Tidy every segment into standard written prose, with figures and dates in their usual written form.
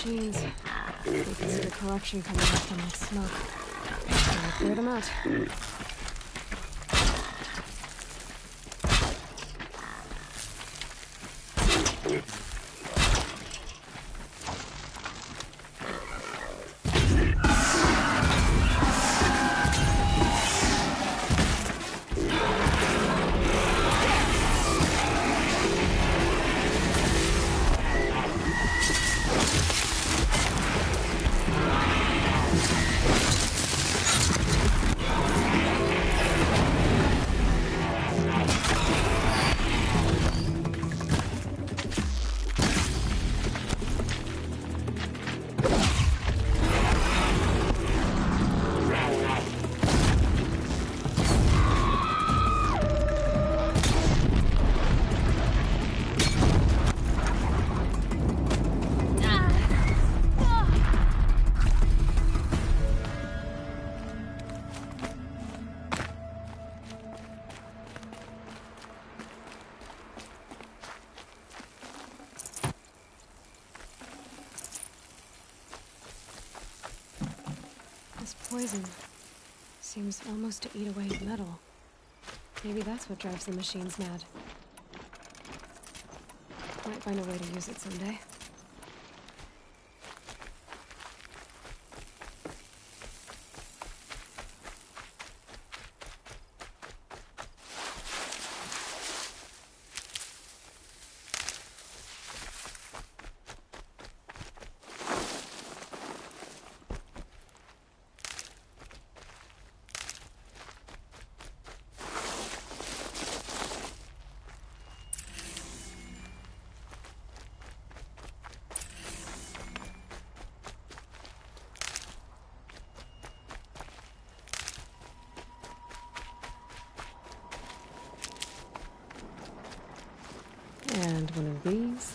machines. You can see the corruption coming up from that smoke. I cleared them out. This poison seems almost to eat away at metal. Maybe that's what drives the machines mad. Might find a way to use it someday. And one of these.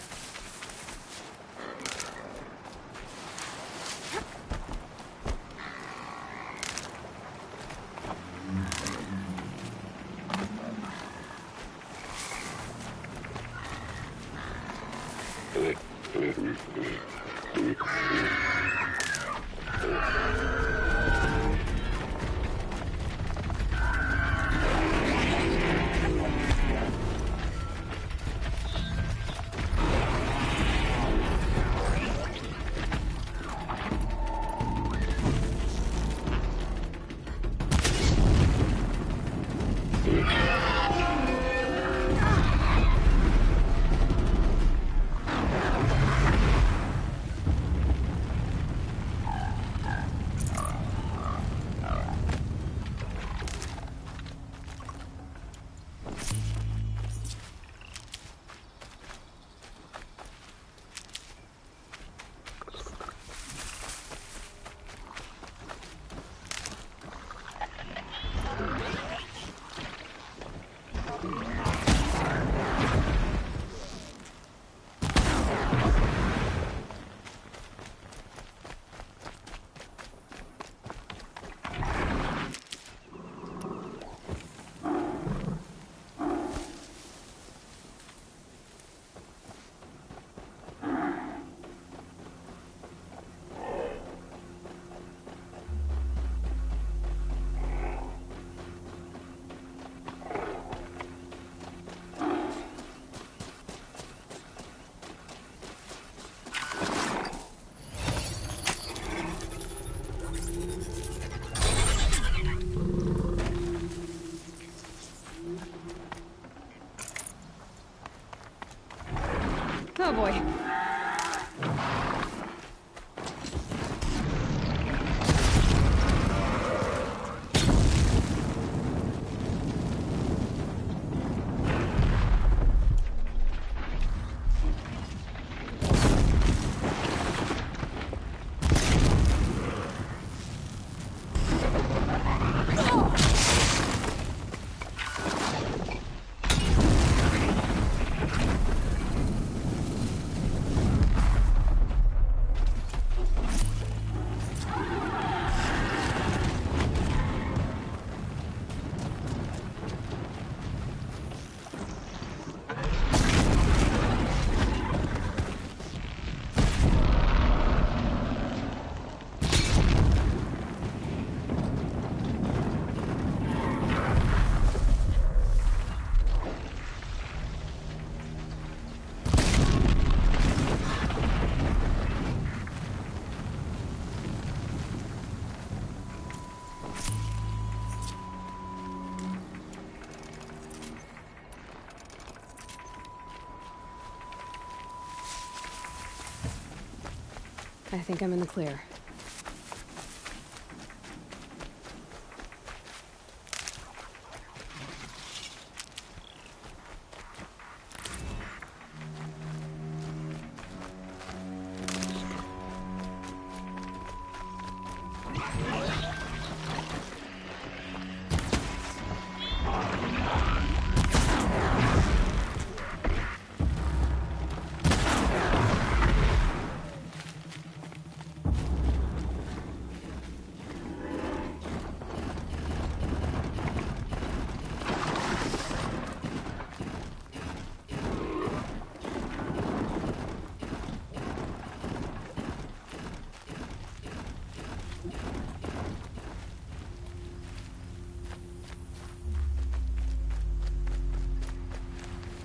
I think I'm in the clear.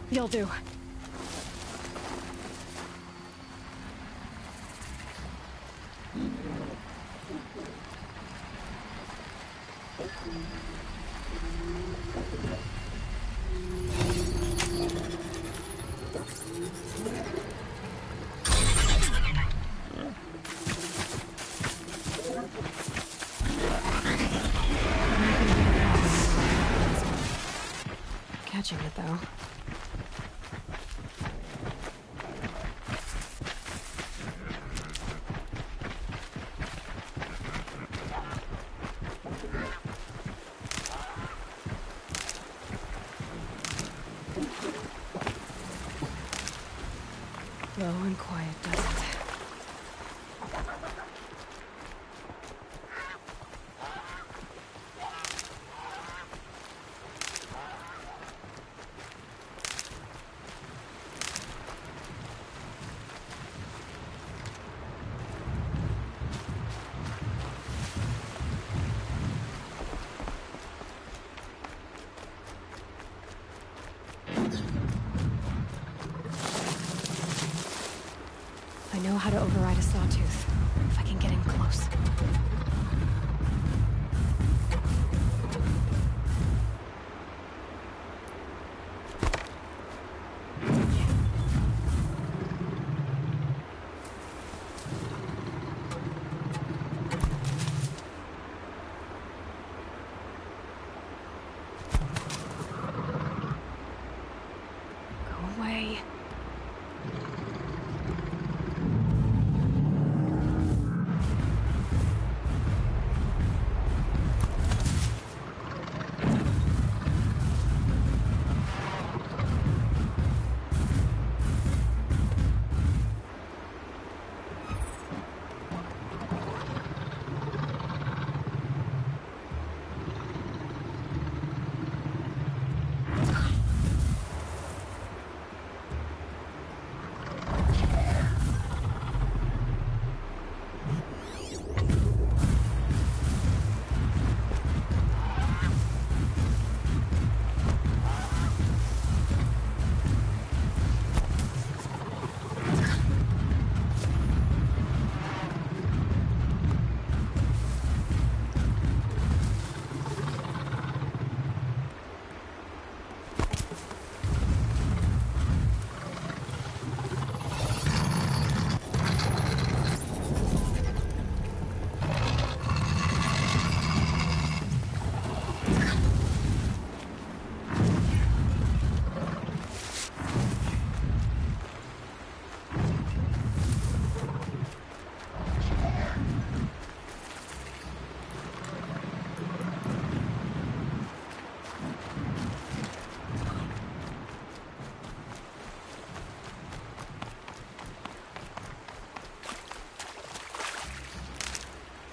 You'll do. Catching it, though. Low and quiet, does it? I know how to override a sawtooth, if I can get in close. Go away.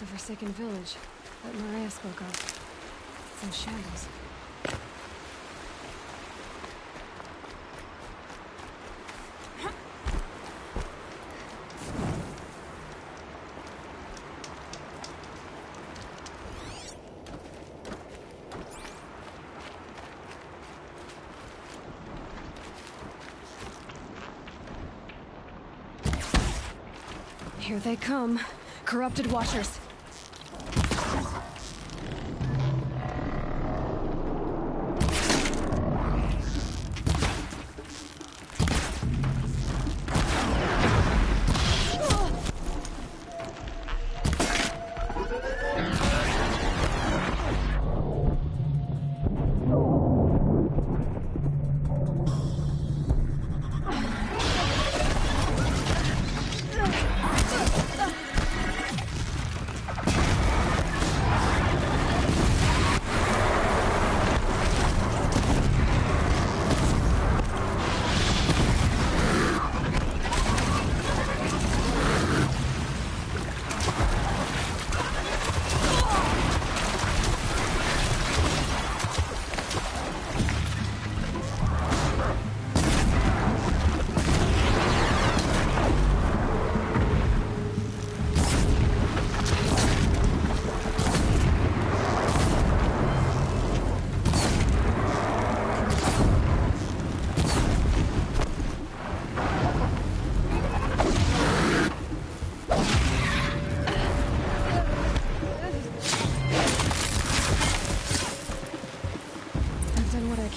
The forsaken village that Maria spoke of. It's in shambles. Here they come. Corrupted Watchers.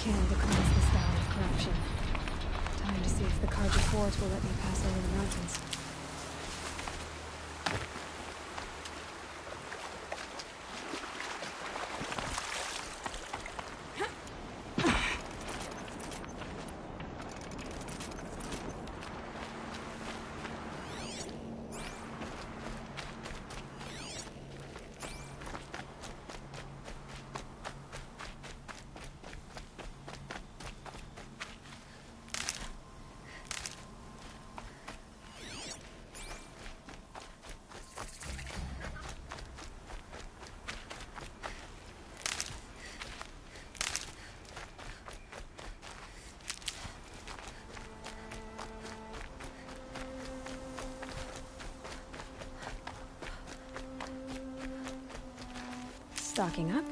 can to cleanse this valley of corruption. Time to see if the Carja Fort will let me pass over the mountains. Stocking up?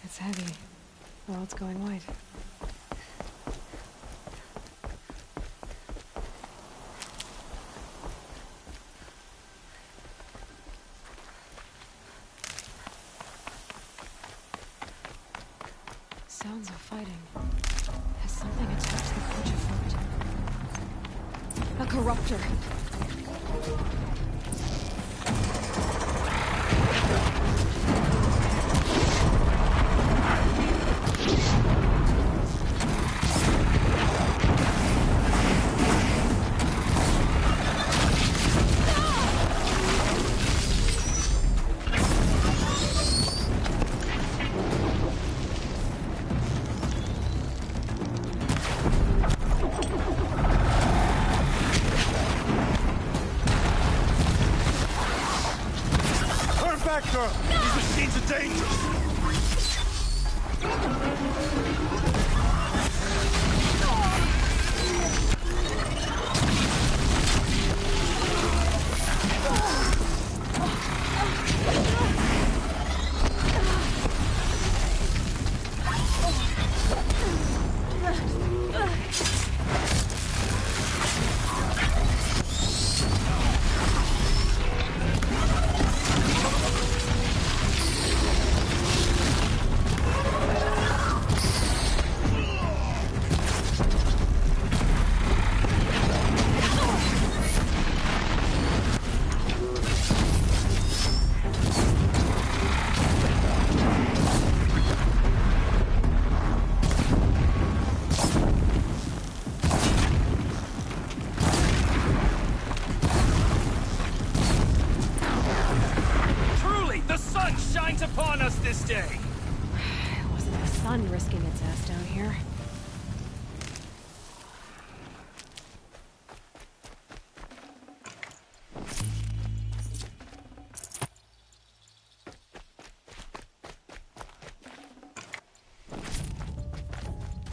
It's heavy. The world's going white. Sounds of fighting. Has something attacked the Carja Fort? A corruptor! back, girl! These machines are dangerous! Upon us this day. It wasn't the sun risking its ass down here.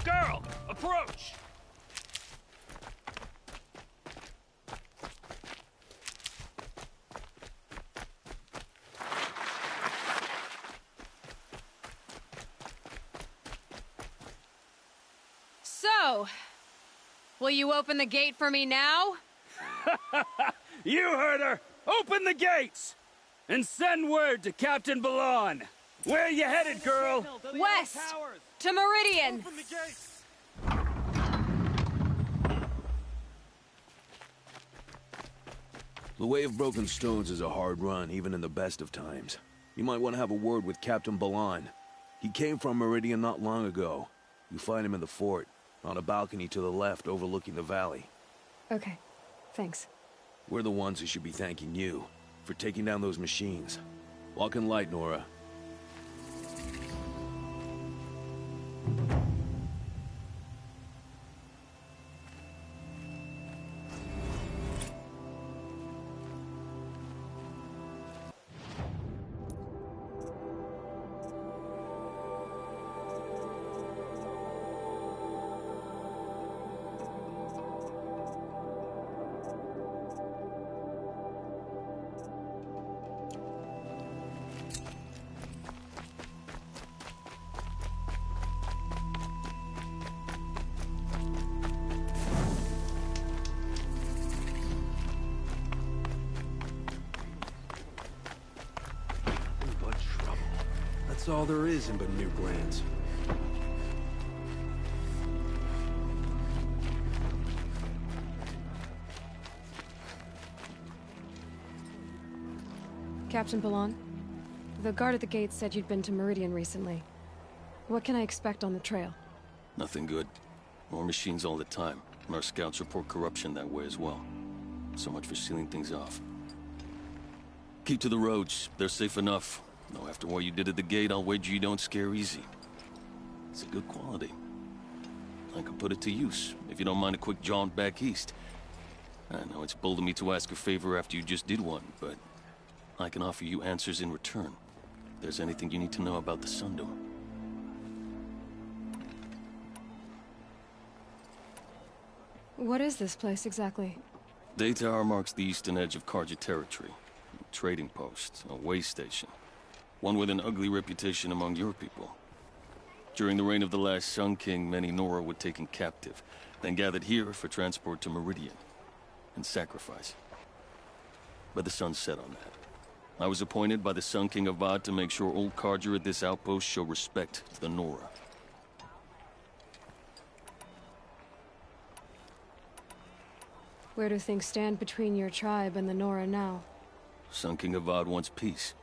Girl, approach! So, will you open the gate for me now? You heard her! Open the gates! And send word to Captain Balan. Where are you headed, girl? West! To Meridian! Open the gates! The Way of Broken Stones is a hard run, even in the best of times. You might want to have a word with Captain Balan. He came from Meridian not long ago. You find him in the fort, on a balcony to the left overlooking the valley. Okay, thanks. We're the ones who should be thanking you for taking down those machines. Walk in light, Nora. But trouble. That's all there is in New Lands. Captain Balan, the guard at the gate said you'd been to Meridian recently. What can I expect on the trail? Nothing good. More machines all the time, and our scouts report corruption that way as well. So much for sealing things off. Keep to the roads. They're safe enough. Though after what you did at the gate, I'll wager you don't scare easy. It's a good quality. I could put it to use, if you don't mind a quick jaunt back east. I know it's bold of me to ask a favor after you just did one, but I can offer you answers in return. If there's anything you need to know about the Sundom. What is this place exactly? Day Tower marks the eastern edge of Karja territory. A trading post, a way station. One with an ugly reputation among your people. During the reign of the last Sun King, many Nora were taken captive, then gathered here for transport to Meridian, and sacrifice. But the sun set on that. I was appointed by the Sun King Avad to make sure old Karja at this outpost show respect to the Nora. Where do things stand between your tribe and the Nora now? Sun King Avad wants peace.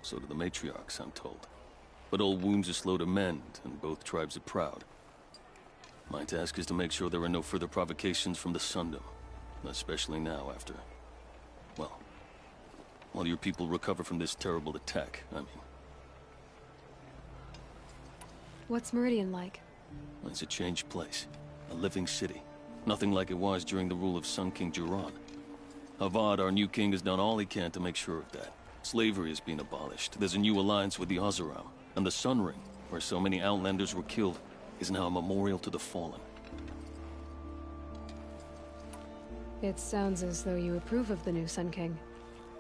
So do the matriarchs, I'm told. But old wounds are slow to mend, and both tribes are proud. My task is to make sure there are no further provocations from the Sundom. Especially now after... well, while your people recover from this terrible attack, I mean. What's Meridian like? It's a changed place. A living city. Nothing like it was during the rule of Sun King Jiran. Avad, our new king, has done all he can to make sure of that. Slavery has been abolished. There's a new alliance with the Oseram. And the Sun Ring, where so many Outlanders were killed, is now a memorial to the fallen. It sounds as though you approve of the new Sun King.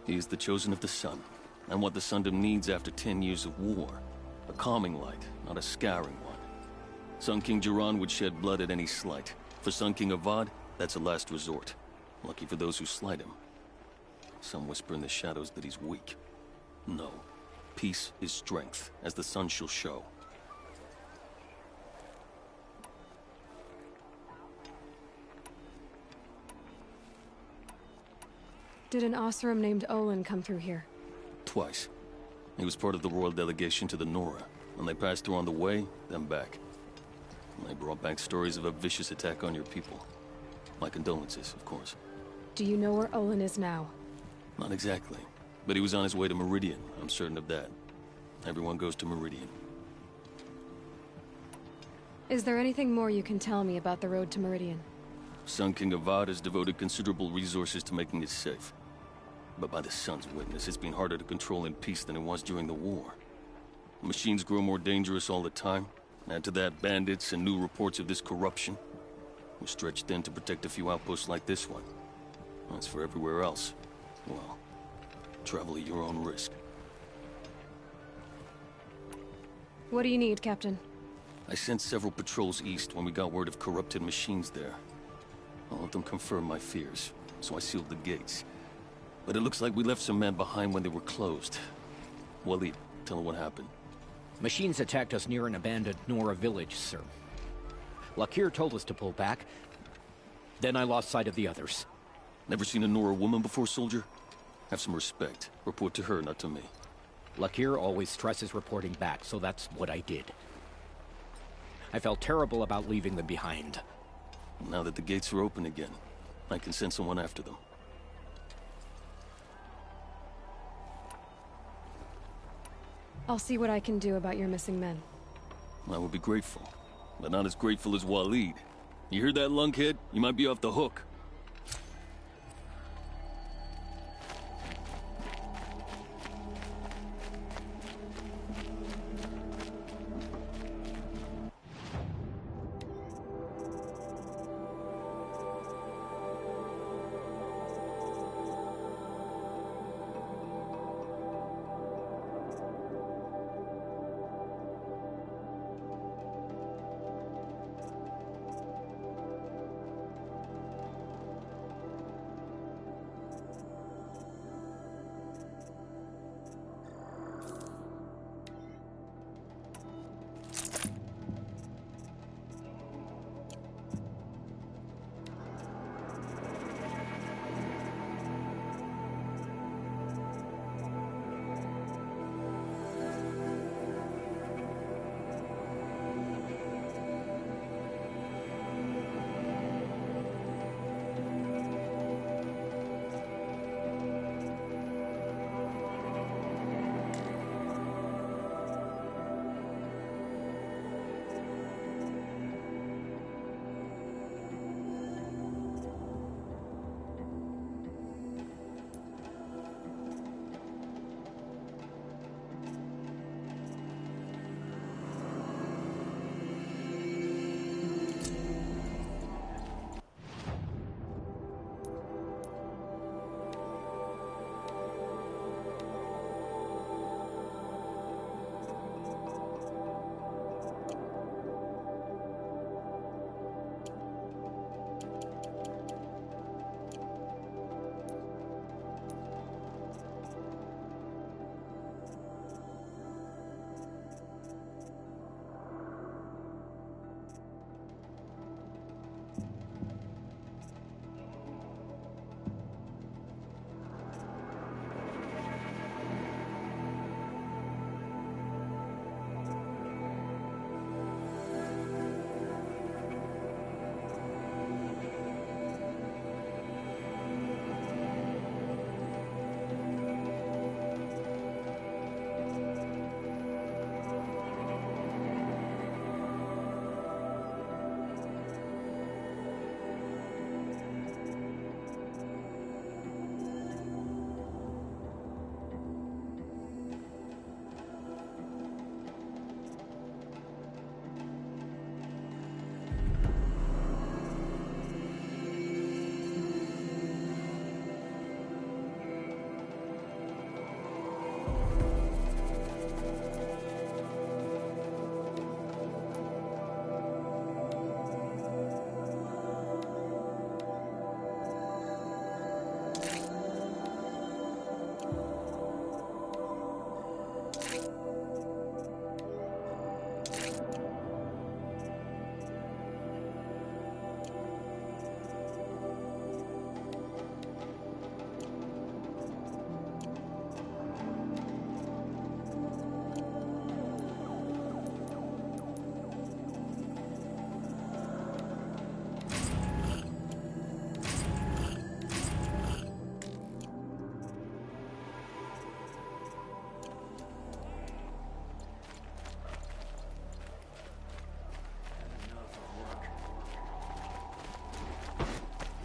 He is the chosen of the Sun, and what the Sundom needs after 10 years of war. A calming light, not a scouring one. Sun King Jiran would shed blood at any slight. For Sun King Avad, that's a last resort. Lucky for those who slight him. Some whisper in the shadows that he's weak. No. Peace is strength, as the sun shall show. Did an Oseram named Olin come through here? Twice. He was part of the royal delegation to the Nora, and they passed through on the way, then back. And they brought back stories of a vicious attack on your people. My condolences, of course. Do you know where Olin is now? Not exactly. But he was on his way to Meridian, I'm certain of that. Everyone goes to Meridian. Is there anything more you can tell me about the road to Meridian? Sun King Avad has devoted considerable resources to making it safe. But by the Sun's witness, it's been harder to control in peace than it was during the war. Machines grow more dangerous all the time. Add to that bandits and new reports of this corruption. We're stretched thin to protect a few outposts like this one. As for everywhere else, well, travel at your own risk. What do you need, Captain? I sent several patrols east when we got word of corrupted machines there. All of them confirmed my fears, so I sealed the gates. But it looks like we left some men behind when they were closed. Waleed, tell them what happened. Machines attacked us near an abandoned Nora village, sir. Lakir told us to pull back. Then I lost sight of the others. Never seen a Nora woman before, soldier? Have some respect. Report to her, not to me. Lakir always stresses reporting back, so that's what I did. I felt terrible about leaving them behind. Now that the gates are open again, I can send someone after them. I'll see what I can do about your missing men. I would be grateful, but not as grateful as Waleed. You hear that, lunkhead? You might be off the hook.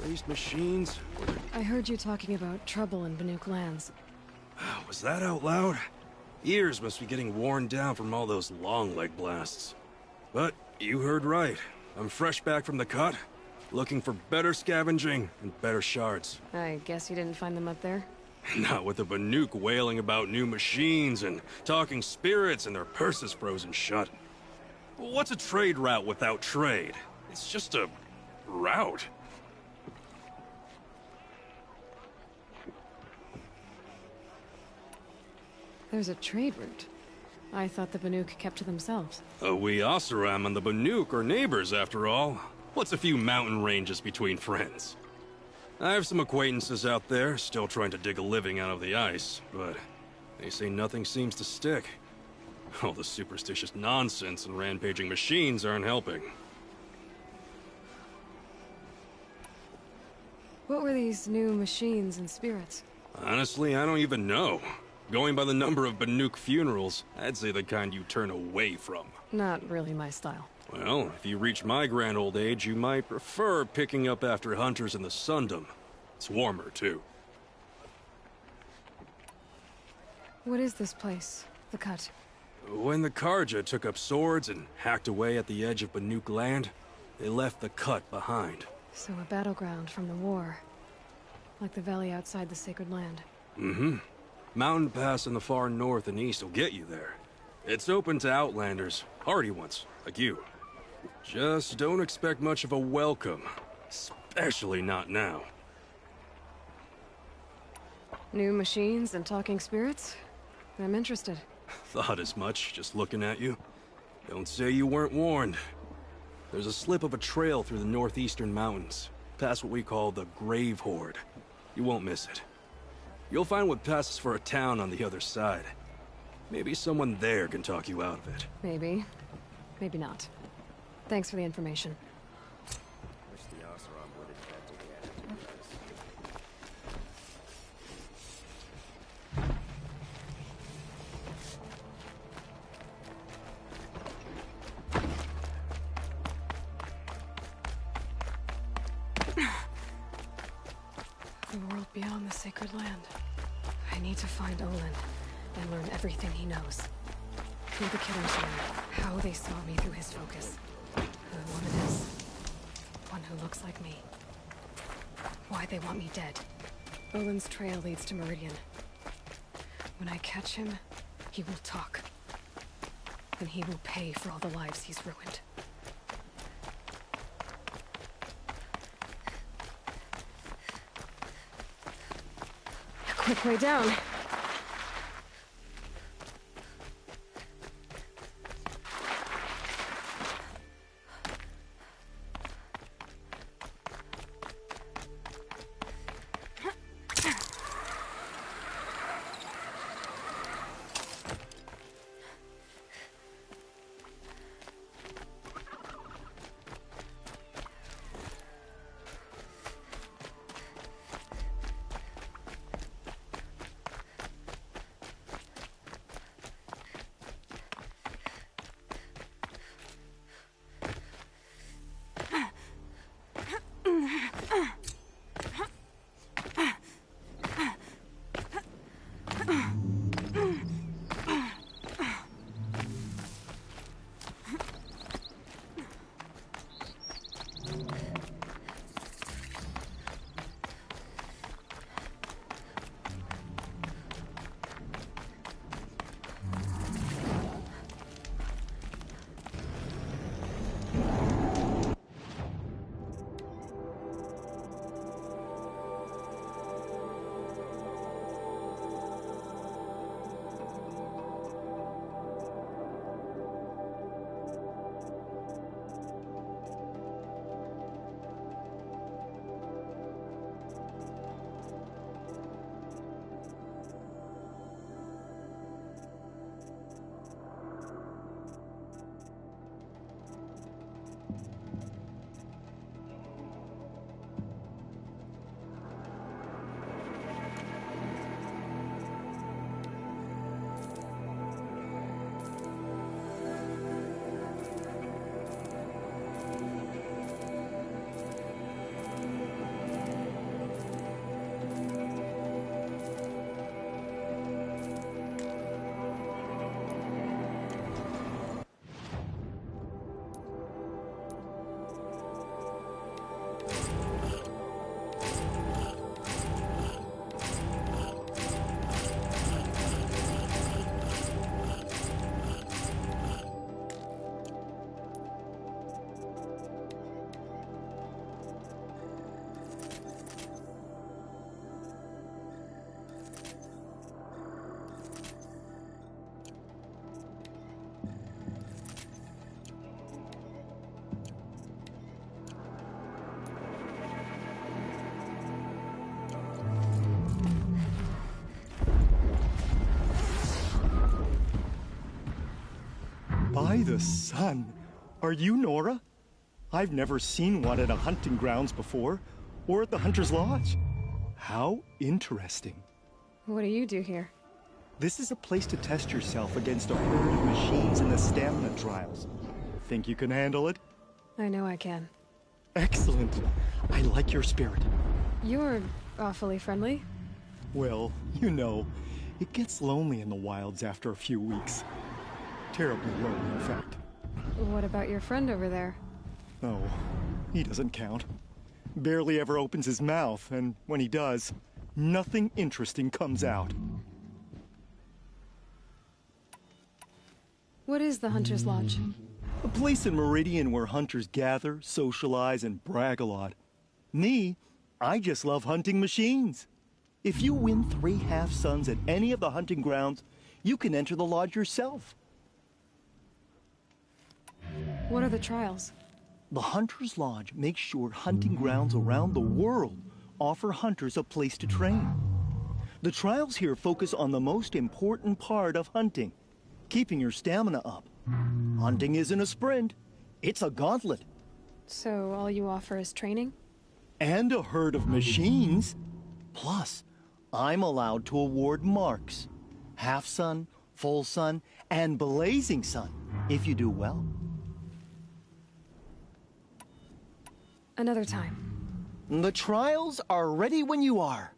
Raised machines? I heard you talking about trouble in Banuk lands. Was that out loud? Ears must be getting worn down from all those long leg blasts. But you heard right. I'm fresh back from the cut, looking for better scavenging and better shards. I guess you didn't find them up there? Not with the Banuk wailing about new machines and talking spirits and their purses frozen shut. What's a trade route without trade? It's just a route. There's a trade route. I thought the Banuk kept to themselves. We Oseram and the Banuk are neighbors, after all. What's a few mountain ranges between friends? I have some acquaintances out there, still trying to dig a living out of the ice, but they say nothing seems to stick. All the superstitious nonsense and rampaging machines aren't helping. What were these new machines and spirits? Honestly, I don't even know. Going by the number of Banuk funerals, I'd say the kind you turn away from. Not really my style. Well, if you reach my grand old age, you might prefer picking up after hunters in the Sundom. It's warmer, too. What is this place? The Cut? When the Karja took up swords and hacked away at the edge of Banuk land, they left the Cut behind. So a battleground from the war. Like the valley outside the Sacred Land. Mm-hmm. Mountain Pass in the far north and east will get you there. It's open to outlanders, hardy ones, like you. Just don't expect much of a welcome. Especially not now. New machines and talking spirits? I'm interested. Thought as much, just looking at you. Don't say you weren't warned. There's a slip of a trail through the northeastern mountains, past what we call the Grave Horde. You won't miss it. You'll find what passes for a town on the other side. Maybe someone there can talk you out of it. Maybe. Maybe not. Thanks for the information. The world beyond the Sacred Land. I need to find Olin and learn everything he knows. Who the killers were, how they saw me through his focus, who the woman is, one who looks like me, why they want me dead. Olin's trail leads to Meridian. When I catch him, he will talk. And he will pay for all the lives he's ruined. A quick way down. By the sun! Are you Nora? I've never seen one at a hunting grounds before, or at the Hunter's Lodge. How interesting. What do you do here? This is a place to test yourself against a herd of machines in the stamina trials. Think you can handle it? I know I can. Excellent. I like your spirit. You're awfully friendly. Well, you know, it gets lonely in the wilds after a few weeks. Terribly lonely, in fact. What about your friend over there? Oh, he doesn't count. Barely ever opens his mouth, and when he does, nothing interesting comes out. What is the Hunter's Lodge? A place in Meridian where hunters gather, socialize, and brag a lot. Me, I just love hunting machines. If you win 3 half-suns at any of the hunting grounds, you can enter the lodge yourself. What are the trials? The Hunter's Lodge makes sure hunting grounds around the world offer hunters a place to train. The trials here focus on the most important part of hunting, keeping your stamina up. Hunting isn't a sprint, it's a gauntlet. So all you offer is training? And a herd of machines. Plus, I'm allowed to award marks. Half sun, full sun, and blazing sun, if you do well. Another time. The trials are ready when you are.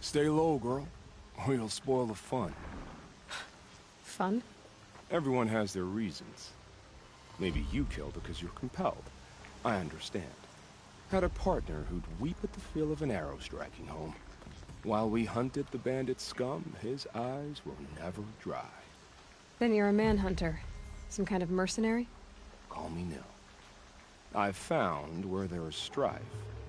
Stay low, girl, or you'll spoil the fun. Fun? Everyone has their reasons. Maybe you kill because you're compelled. I understand. Had a partner who'd weep at the feel of an arrow striking home. While we hunted the bandit scum, his eyes will never dry. Then you're a manhunter. Some kind of mercenary? Call me Nil. I've found where there is strife,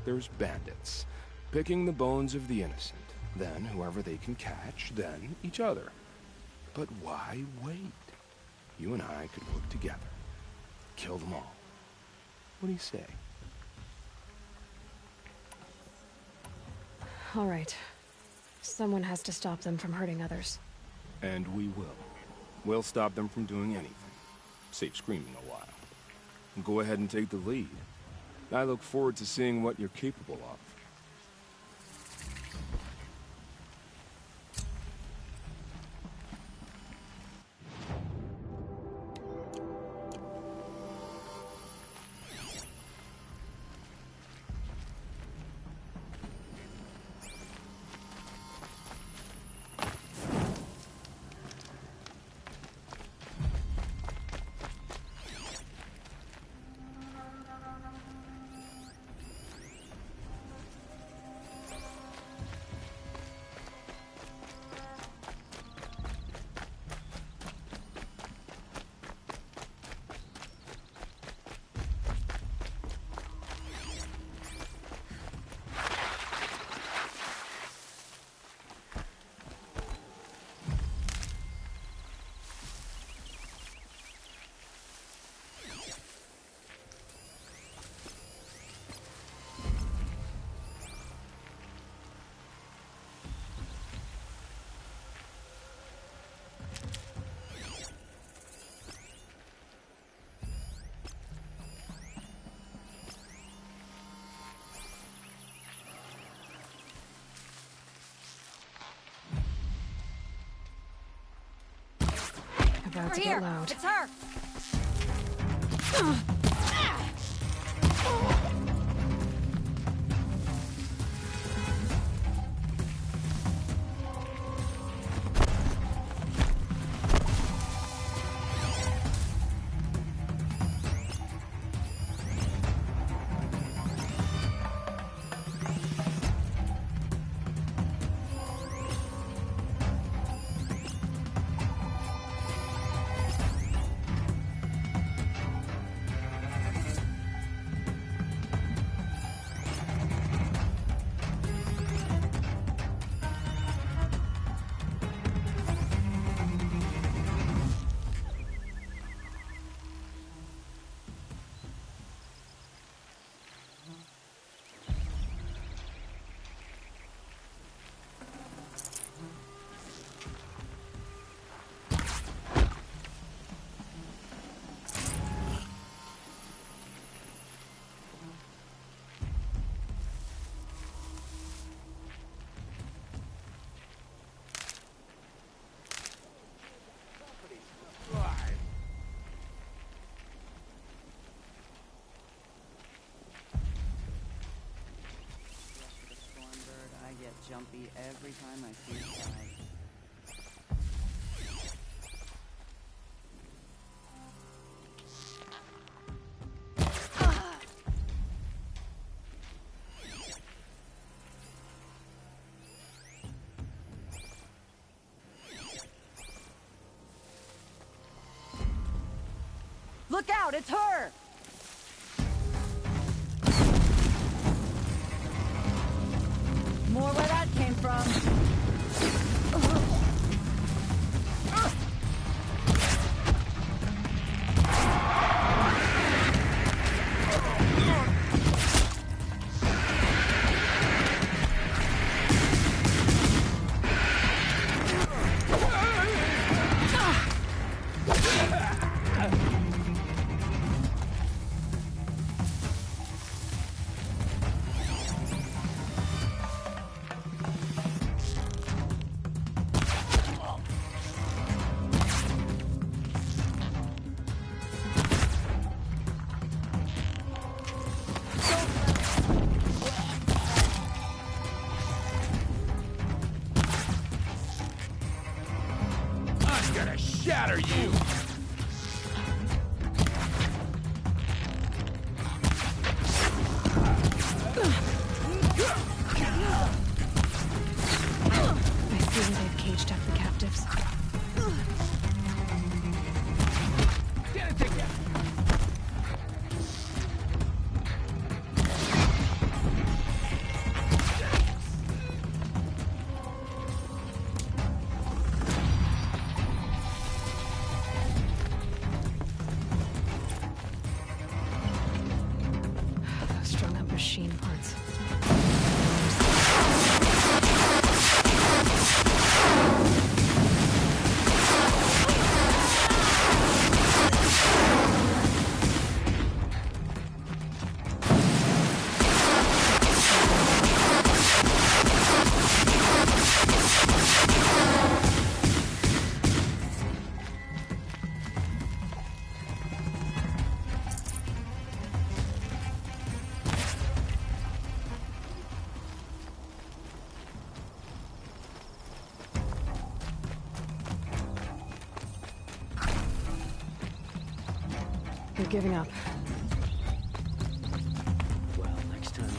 there's bandits, picking the bones of the innocent. Then whoever they can catch, then each other. But why wait? You and I could work together. Kill them all. What do you say? All right. Someone has to stop them from hurting others. And we will. We'll stop them from doing anything. Save screaming a while. Go ahead and take the lead. I look forward to seeing what you're capable of. About to get loud. It's her! Jumpy every time I see a flag. Look out, it's her! More where that came from. Shatter you! I feel they've caged up the captives. Strung up machine parts. they're giving up. Well, next time.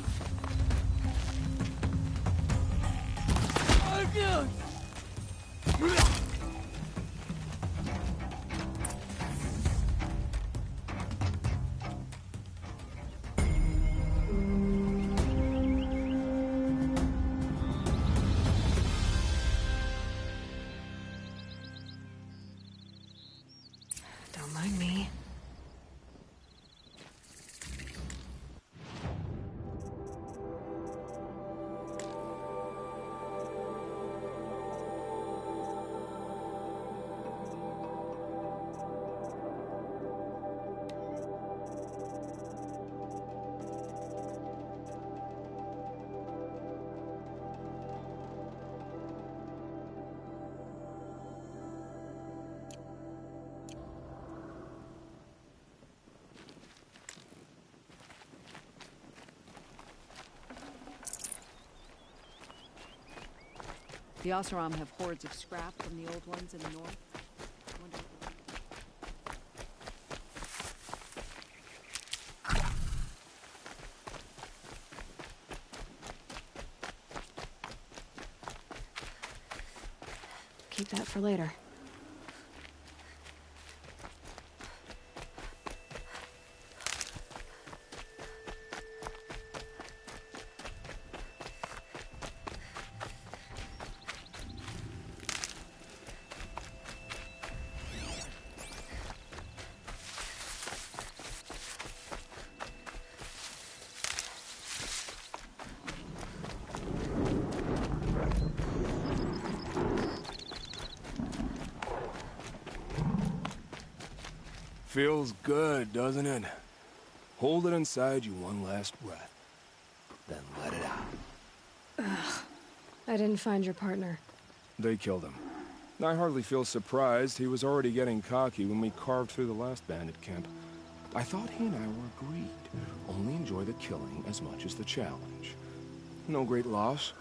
Don't mind me. The Oseram have hordes of scrap from the old ones in the north. Wonder Keep that for later. Feels good, doesn't it? Hold it inside you one last breath. Then let it out. I didn't find your partner. They killed him. I hardly feel surprised. He was already getting cocky when we carved through the last bandit camp. I thought he and I were agreed. Only enjoy the killing as much as the challenge. No great loss.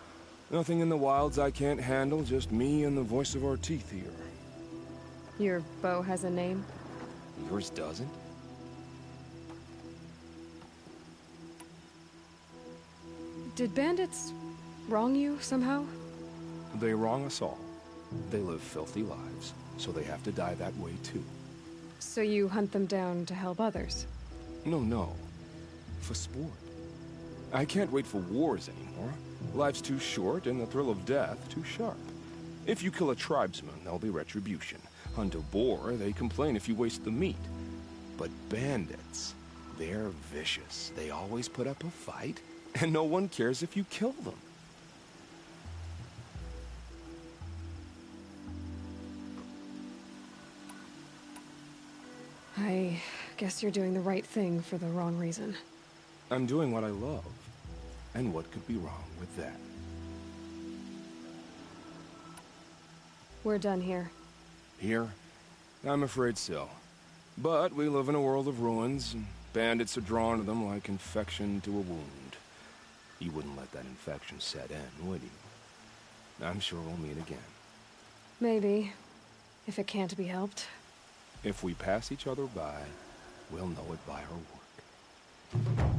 Nothing in the wilds I can't handle, just me and the voice of our teeth here. Your bow has a name? Yours doesn't? Did bandits wrong you somehow? They wrong us all. They live filthy lives, so they have to die that way too. So you hunt them down to help others? No. For sport. I can't wait for wars anymore. Life's too short and the thrill of death too sharp. If you kill a tribesman, there'll be retribution. Hunt a boar, they complain if you waste the meat. But bandits, they're vicious. They always put up a fight, and no one cares if you kill them. I guess you're doing the right thing for the wrong reason. I'm doing what I love. And what could be wrong with that? We're done here. Here? I'm afraid so. But we live in a world of ruins, and bandits are drawn to them like infection to a wound. You wouldn't let that infection set in, would you? I'm sure we'll meet again. Maybe. If it can't be helped. If we pass each other by, we'll know it by our work.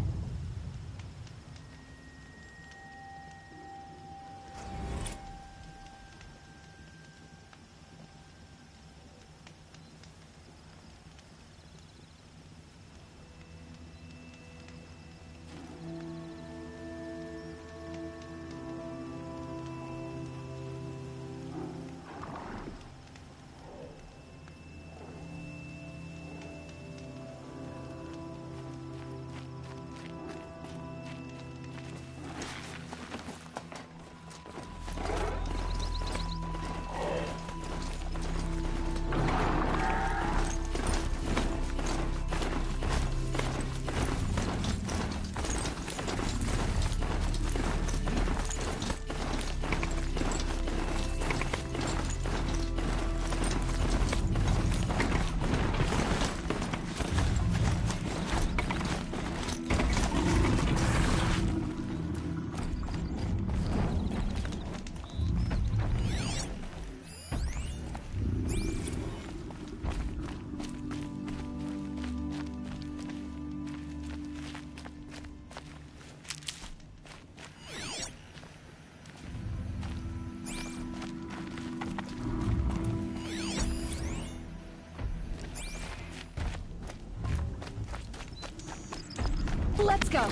Let's go.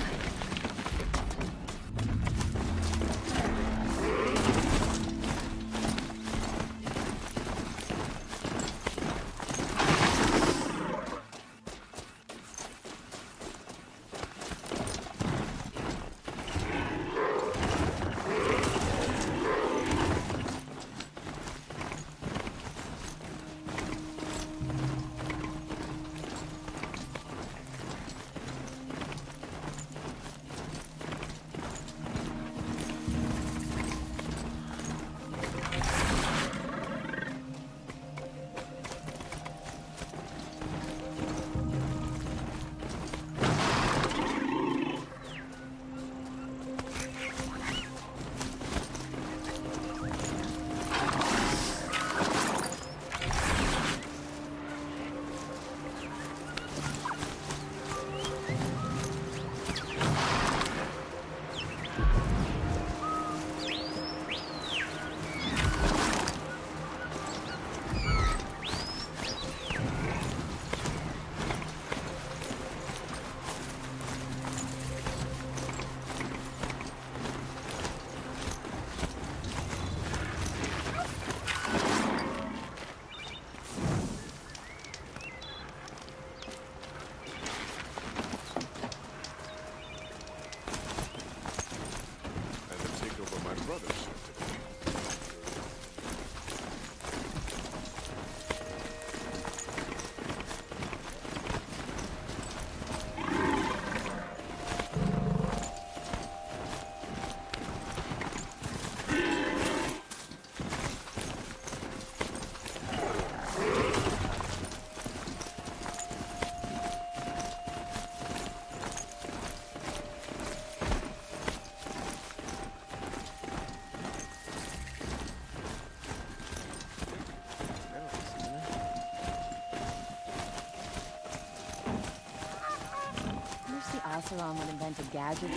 Oseram would invent a gadget to do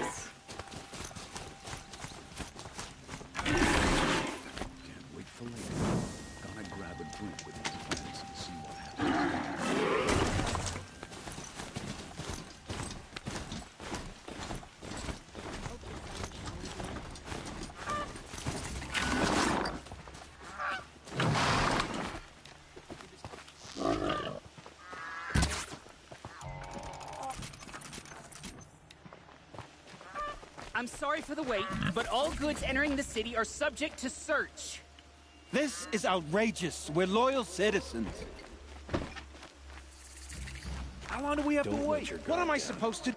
this. Can't wait for later. Gonna grab a drink with my friends and see what happens. I'm sorry for the wait, but all goods entering the city are subject to search. This is outrageous. We're loyal citizens. How long do we have to Don't let wait? your What am I guard down. supposed to do?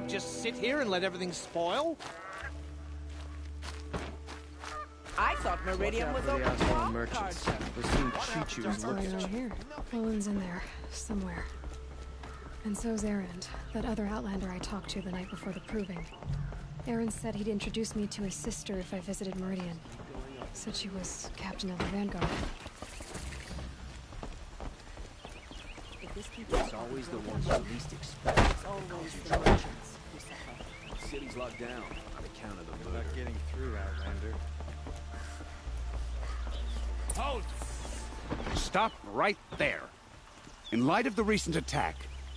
Just sit here and let everything spoil? I thought Meridian was open to all cards. What's going on here? Olin's in there, somewhere. And so's Erend, that other Outlander I talked to the night before the proving. Erend said he'd introduce me to his sister if I visited Meridian. Said she was captain of the Vanguard. It's always the ones you least expect. It's always the merchants who suffer. The city's locked down on account of the Not murder. getting through, Outlander. Halt! Stop right there. In light of the recent attack,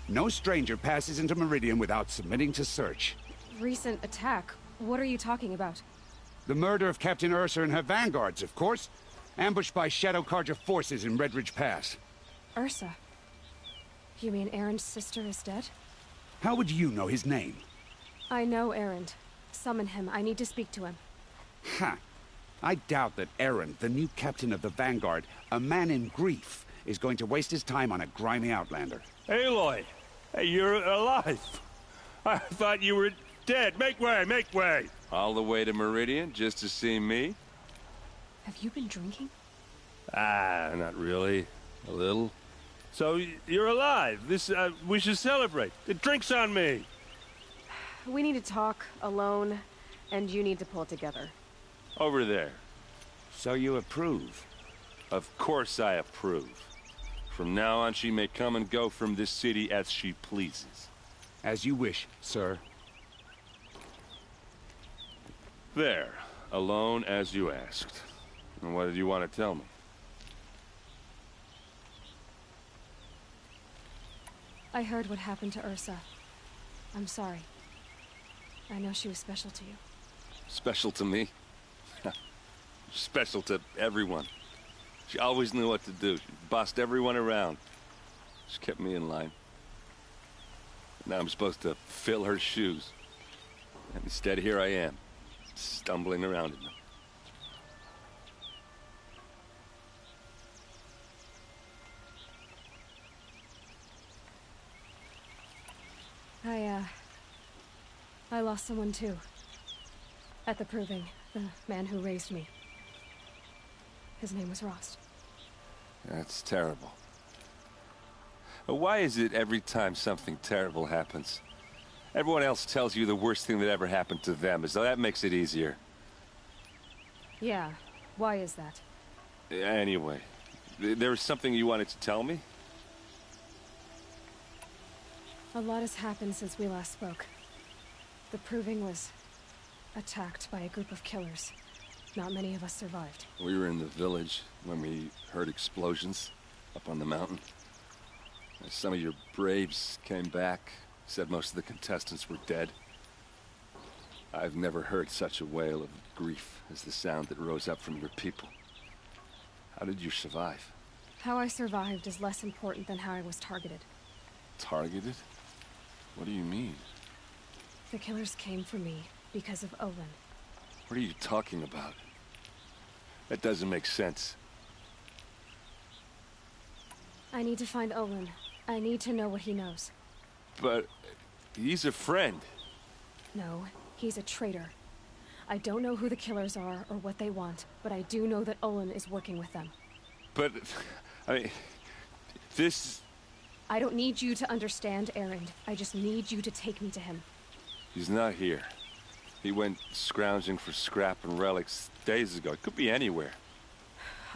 no stranger passes into Meridian without submitting to search. Recent attack? What are you talking about? The murder of Captain Ursa and her vanguards, of course. Ambushed by Shadow Carja forces in Redridge Pass. Ursa? You mean Erend's sister is dead? How would you know his name? I know Erend. Summon him. I need to speak to him. Ha! I doubt that Aaron, the new captain of the Vanguard, a man in grief, is going to waste his time on a grimy outlander. Aloy! Hey, you're alive! I thought you were dead. Make way, make way! All the way to Meridian just to see me? Have you been drinking? Ah, not really. A little. So, you're alive. We should celebrate. The drink's on me. We need to talk, alone, and you need to pull it together. Over there. So you approve? Of course I approve. From now on, she may come and go from this city as she pleases. As you wish, sir. There. Alone as you asked. And what did you want to tell me? I heard what happened to Ursa. I'm sorry. I know she was special to you. Special to me? Special to everyone. She always knew what to do. She bossed everyone around. She kept me in line. Now I'm supposed to fill her shoes. And instead, here I am, stumbling around in them. I lost someone too. At the Proving, the man who raised me. His name was Rost. That's terrible. But why is it every time something terrible happens, everyone else tells you the worst thing that ever happened to them, as though that makes it easier? Yeah, why is that? Anyway, there was something you wanted to tell me? A lot has happened since we last spoke. The Proving was attacked by a group of killers. Not many of us survived. We were in the village when we heard explosions up on the mountain. Some of your braves came back, said most of the contestants were dead. I've never heard such a wail of grief as the sound that rose up from your people. How did you survive? How I survived is less important than how I was targeted. Targeted? What do you mean? The killers came for me because of Olin. What are you talking about? That doesn't make sense. I need to find Olin. I need to know what he knows. But he's a friend. No, he's a traitor. I don't know who the killers are or what they want, but I do know that Olin is working with them. But, I mean, this... I don't need you to understand, Erend. I just need you to take me to him. He's not here. He went scrounging for scrap and relics days ago. It could be anywhere.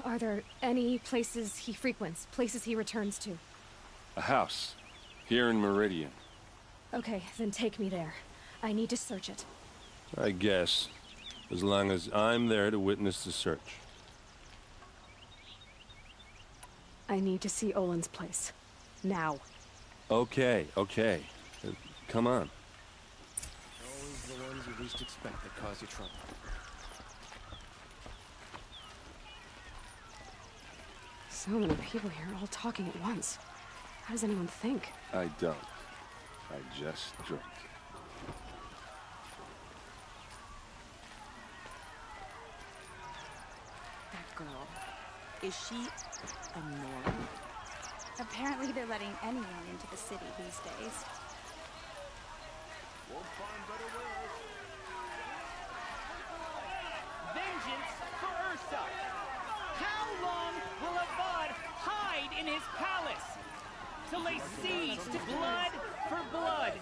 Are there any places he frequents, places he returns to? A house. Here in Meridian. Okay, then take me there. I need to search it. I guess. As long as I'm there to witness the search. I need to see Olin's place. Now. Okay. Come on. Always the ones you least expect that cause you trouble. So many people here, all talking at once. How does anyone think? I don't. I just drink. That girl. Is she a Nora? Apparently they're letting anyone into the city these days. Won't find better wares. Vengeance for Ursa! How long will Avad hide in his palace? To lay siege to blood for blood.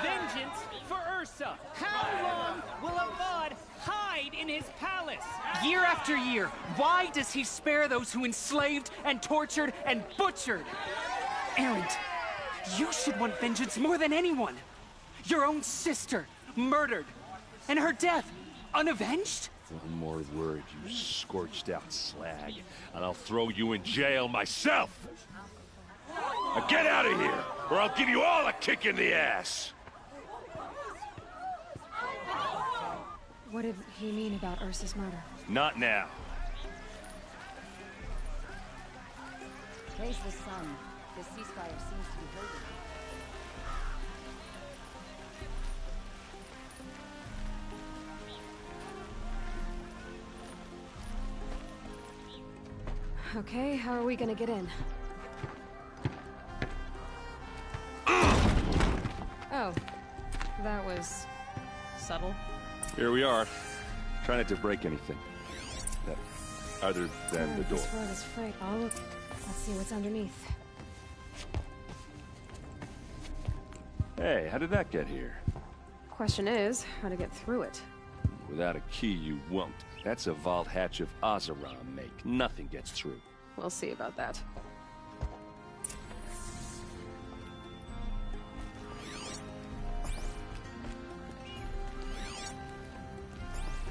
Vengeance for Ursa! How long will Avad hide in his palace? Year after year, why does he spare those who enslaved and tortured and butchered? Erend, you should want vengeance more than anyone. Your own sister, murdered, and her death, unavenged? One more word, you scorched out slag, and I'll throw you in jail myself! Now get out of here, or I'll give you all a kick in the ass! What did he mean about Ursa's murder? Not now. Praise the sun. The ceasefire seems to be holding. Okay, how are we gonna get in? Oh, that was subtle. Here we are. Try not to break anything. Other than the door. This rug is frayed. Oh, look. Let's see what's underneath. Hey, how did that get here? Question is, how to get through it. Without a key, you won't. That's a vault hatch of Oseram make. Nothing gets through. We'll see about that.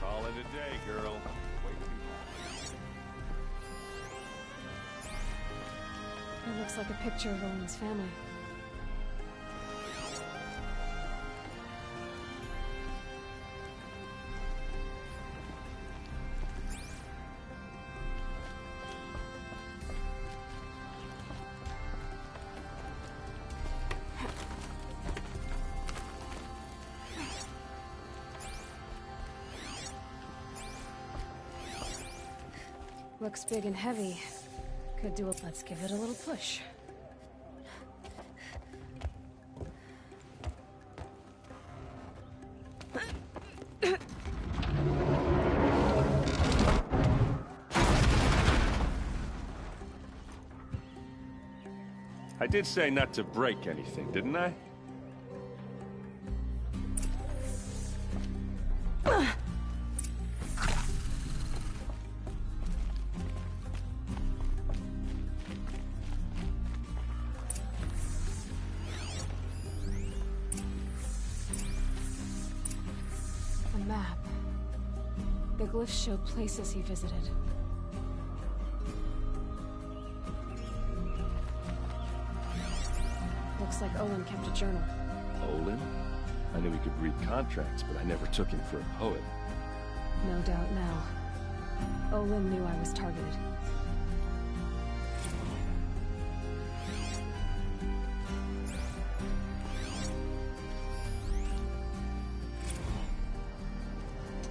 Call it a day, girl. It looks like a picture of Owen's family. Looks big and heavy. Could do it. Let's give it a little push. I did say not to break anything, didn't I? A map. The glyphs show places he visited. Looks like Olin kept a journal. Olin? I knew he could read contracts, but I never took him for a poet. No doubt now. Olin knew I was targeted.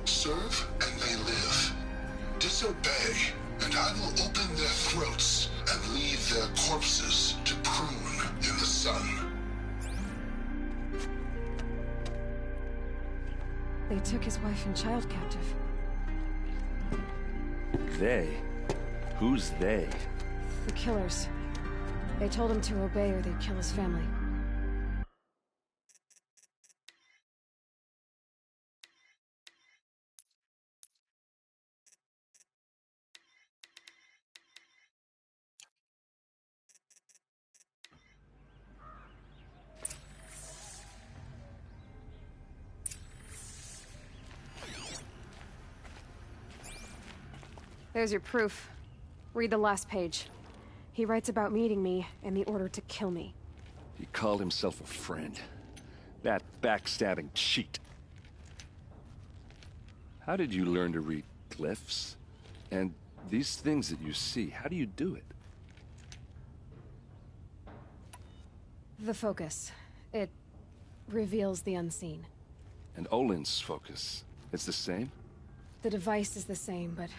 Serve and they live. Disobey, and I will open their throats and leave their corpses to prune in the sun. They took his wife and child captive. They? Who's they? The killers. They told him to obey or they'd kill his family. There's your proof. Read the last page. He writes about meeting me and the order to kill me. He called himself a friend. That backstabbing cheat. How did you learn to read glyphs? And these things that you see, how do you do it? The focus. It reveals the unseen. And Olin's focus, it's the same? The device is the same, but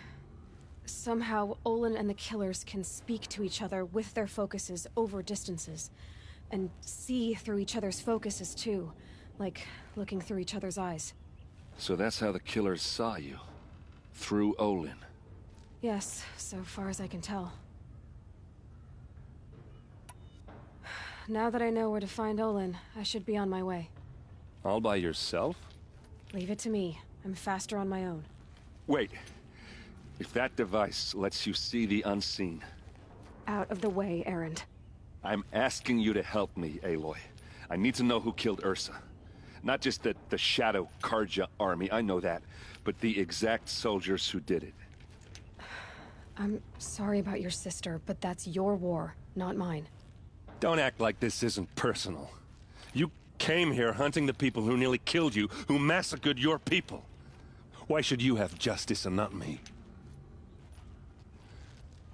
somehow Olin and the killers can speak to each other with their focuses over distances. And see through each other's focuses too. Like looking through each other's eyes. So that's how the killers saw you? Through Olin? Yes, so far as I can tell. Now that I know where to find Olin, I should be on my way. All by yourself? Leave it to me. I'm faster on my own. Wait. If that device lets you see the unseen... Out of the way, Erend. I'm asking you to help me, Aloy. I need to know who killed Ursa. Not just the Shadow Karja army, I know that, but the exact soldiers who did it. I'm sorry about your sister, but that's your war, not mine. Don't act like this isn't personal. You came here hunting the people who nearly killed you, who massacred your people. Why should you have justice and not me?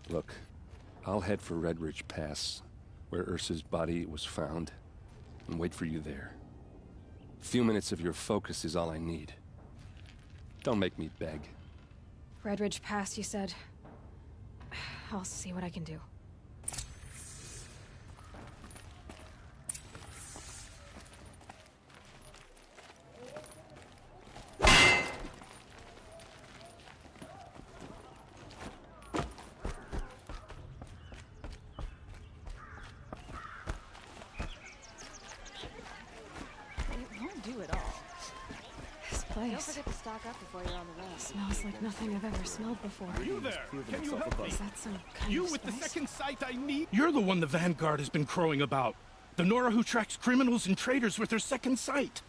Look, I'll head for Red Ridge Pass, where Ursa's body was found, and wait for you there. A few minutes of your focus is all I need. Don't make me beg. Red Ridge Pass, you said? I'll see what I can do. Don't forget to stock up before you're on the road. Smells like nothing I've ever smelled before. You there? Can you help me? Is that some kind You of with the spice? second sight I need? You're the one the Vanguard has been crowing about. The Nora who tracks criminals and traitors with her second sight.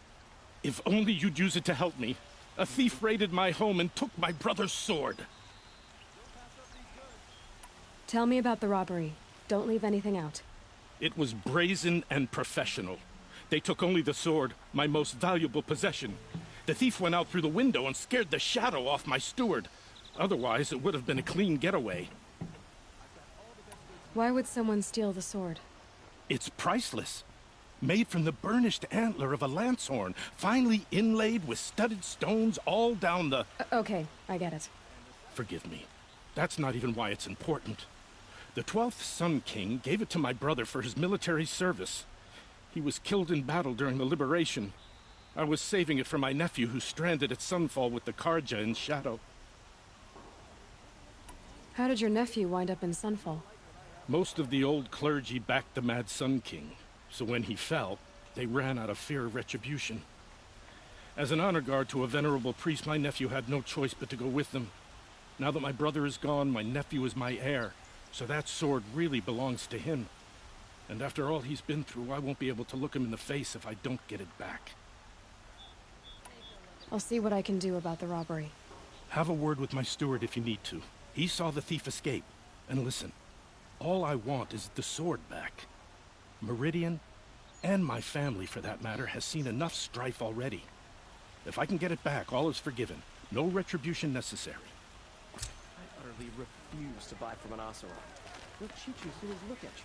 If only you'd use it to help me. A thief raided my home and took my brother's sword. Tell me about the robbery. Don't leave anything out. It was brazen and professional. They took only the sword, my most valuable possession. The thief went out through the window and scared the shadow off my steward. Otherwise, it would have been a clean getaway. Why would someone steal the sword? It's priceless. Made from the burnished antler of a lancehorn, finely inlaid with studded stones all down the... Okay, I get it. Forgive me. That's not even why it's important. The 12th Sun King gave it to my brother for his military service. He was killed in battle during the liberation. I was saving it for my nephew who's stranded at Sunfall with the Karja in Shadow. How did your nephew wind up in Sunfall? Most of the old clergy backed the Mad Sun King, so when he fell, they ran out of fear of retribution. As an honor guard to a venerable priest, my nephew had no choice but to go with them. Now that my brother is gone, my nephew is my heir, so that sword really belongs to him. And after all he's been through, I won't be able to look him in the face if I don't get it back. I'll see what I can do about the robbery. Have a word with my steward if you need to. He saw the thief escape. And listen, all I want is the sword back. Meridian, and my family for that matter, has seen enough strife already. If I can get it back, all is forgiven. No retribution necessary. I utterly refuse to buy from an Oseram. They'll cheat you through his look at you.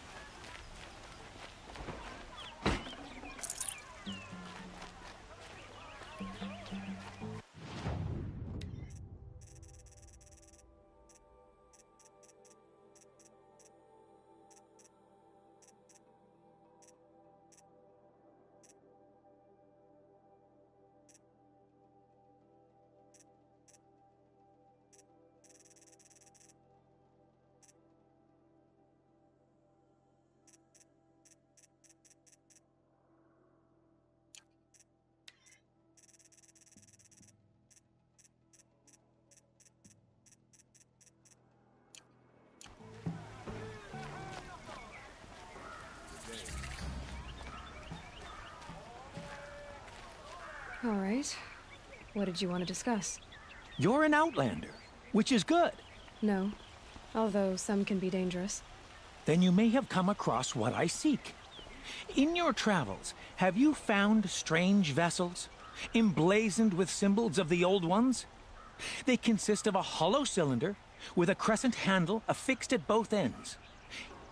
All right. What did you want to discuss? You're an outlander, which is good. No. Although some can be dangerous. Then you may have come across what I seek. In your travels, have you found strange vessels, emblazoned with symbols of the old ones? They consist of a hollow cylinder with a crescent handle affixed at both ends.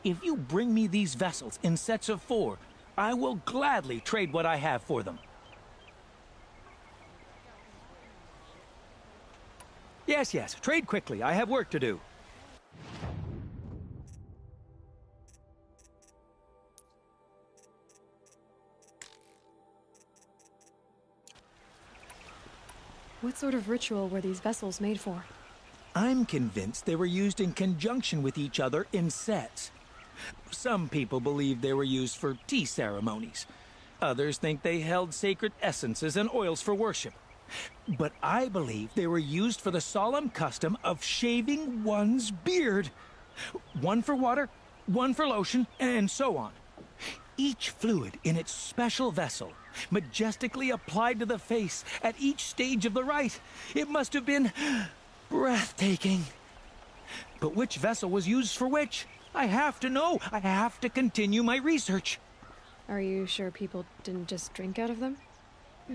If you bring me these vessels in sets of 4, I will gladly trade what I have for them. Yes, trade quickly. I have work to do. What sort of ritual were these vessels made for? I'm convinced they were used in conjunction with each other in sets. Some people believe they were used for tea ceremonies. Others think they held sacred essences and oils for worship. But I believe they were used for the solemn custom of shaving one's beard. One for water, one for lotion, and so on. Each fluid in its special vessel, majestically applied to the face at each stage of the rite. It must have been breathtaking. But which vessel was used for which? I have to know. I have to continue my research. Are you sure people didn't just drink out of them?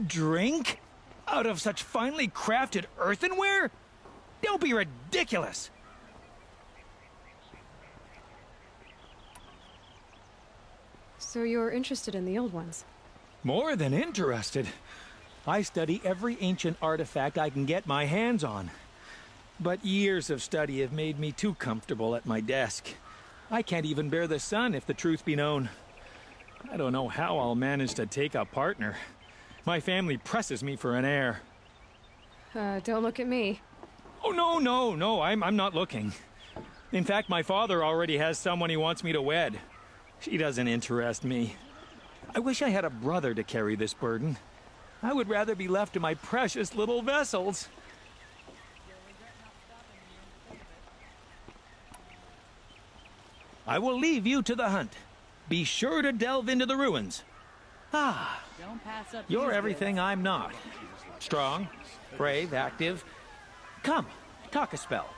Drink? Out of such finely crafted earthenware? Don't be ridiculous! So you're interested in the old ones? More than interested. I study every ancient artifact I can get my hands on. But years of study have made me too comfortable at my desk. I can't even bear the sun, if the truth be known. I don't know how I'll manage to take a partner. My family presses me for an heir. Don't look at me. Oh, no, I'm not looking. In fact, my father already has someone he wants me to wed. She doesn't interest me. I wish I had a brother to carry this burden. I would rather be left to my precious little vessels. I will leave you to the hunt. Be sure to delve into the ruins. Ah, Don't pass up you're these everything goods. I'm not. Strong, brave, active. Come, talk a spell.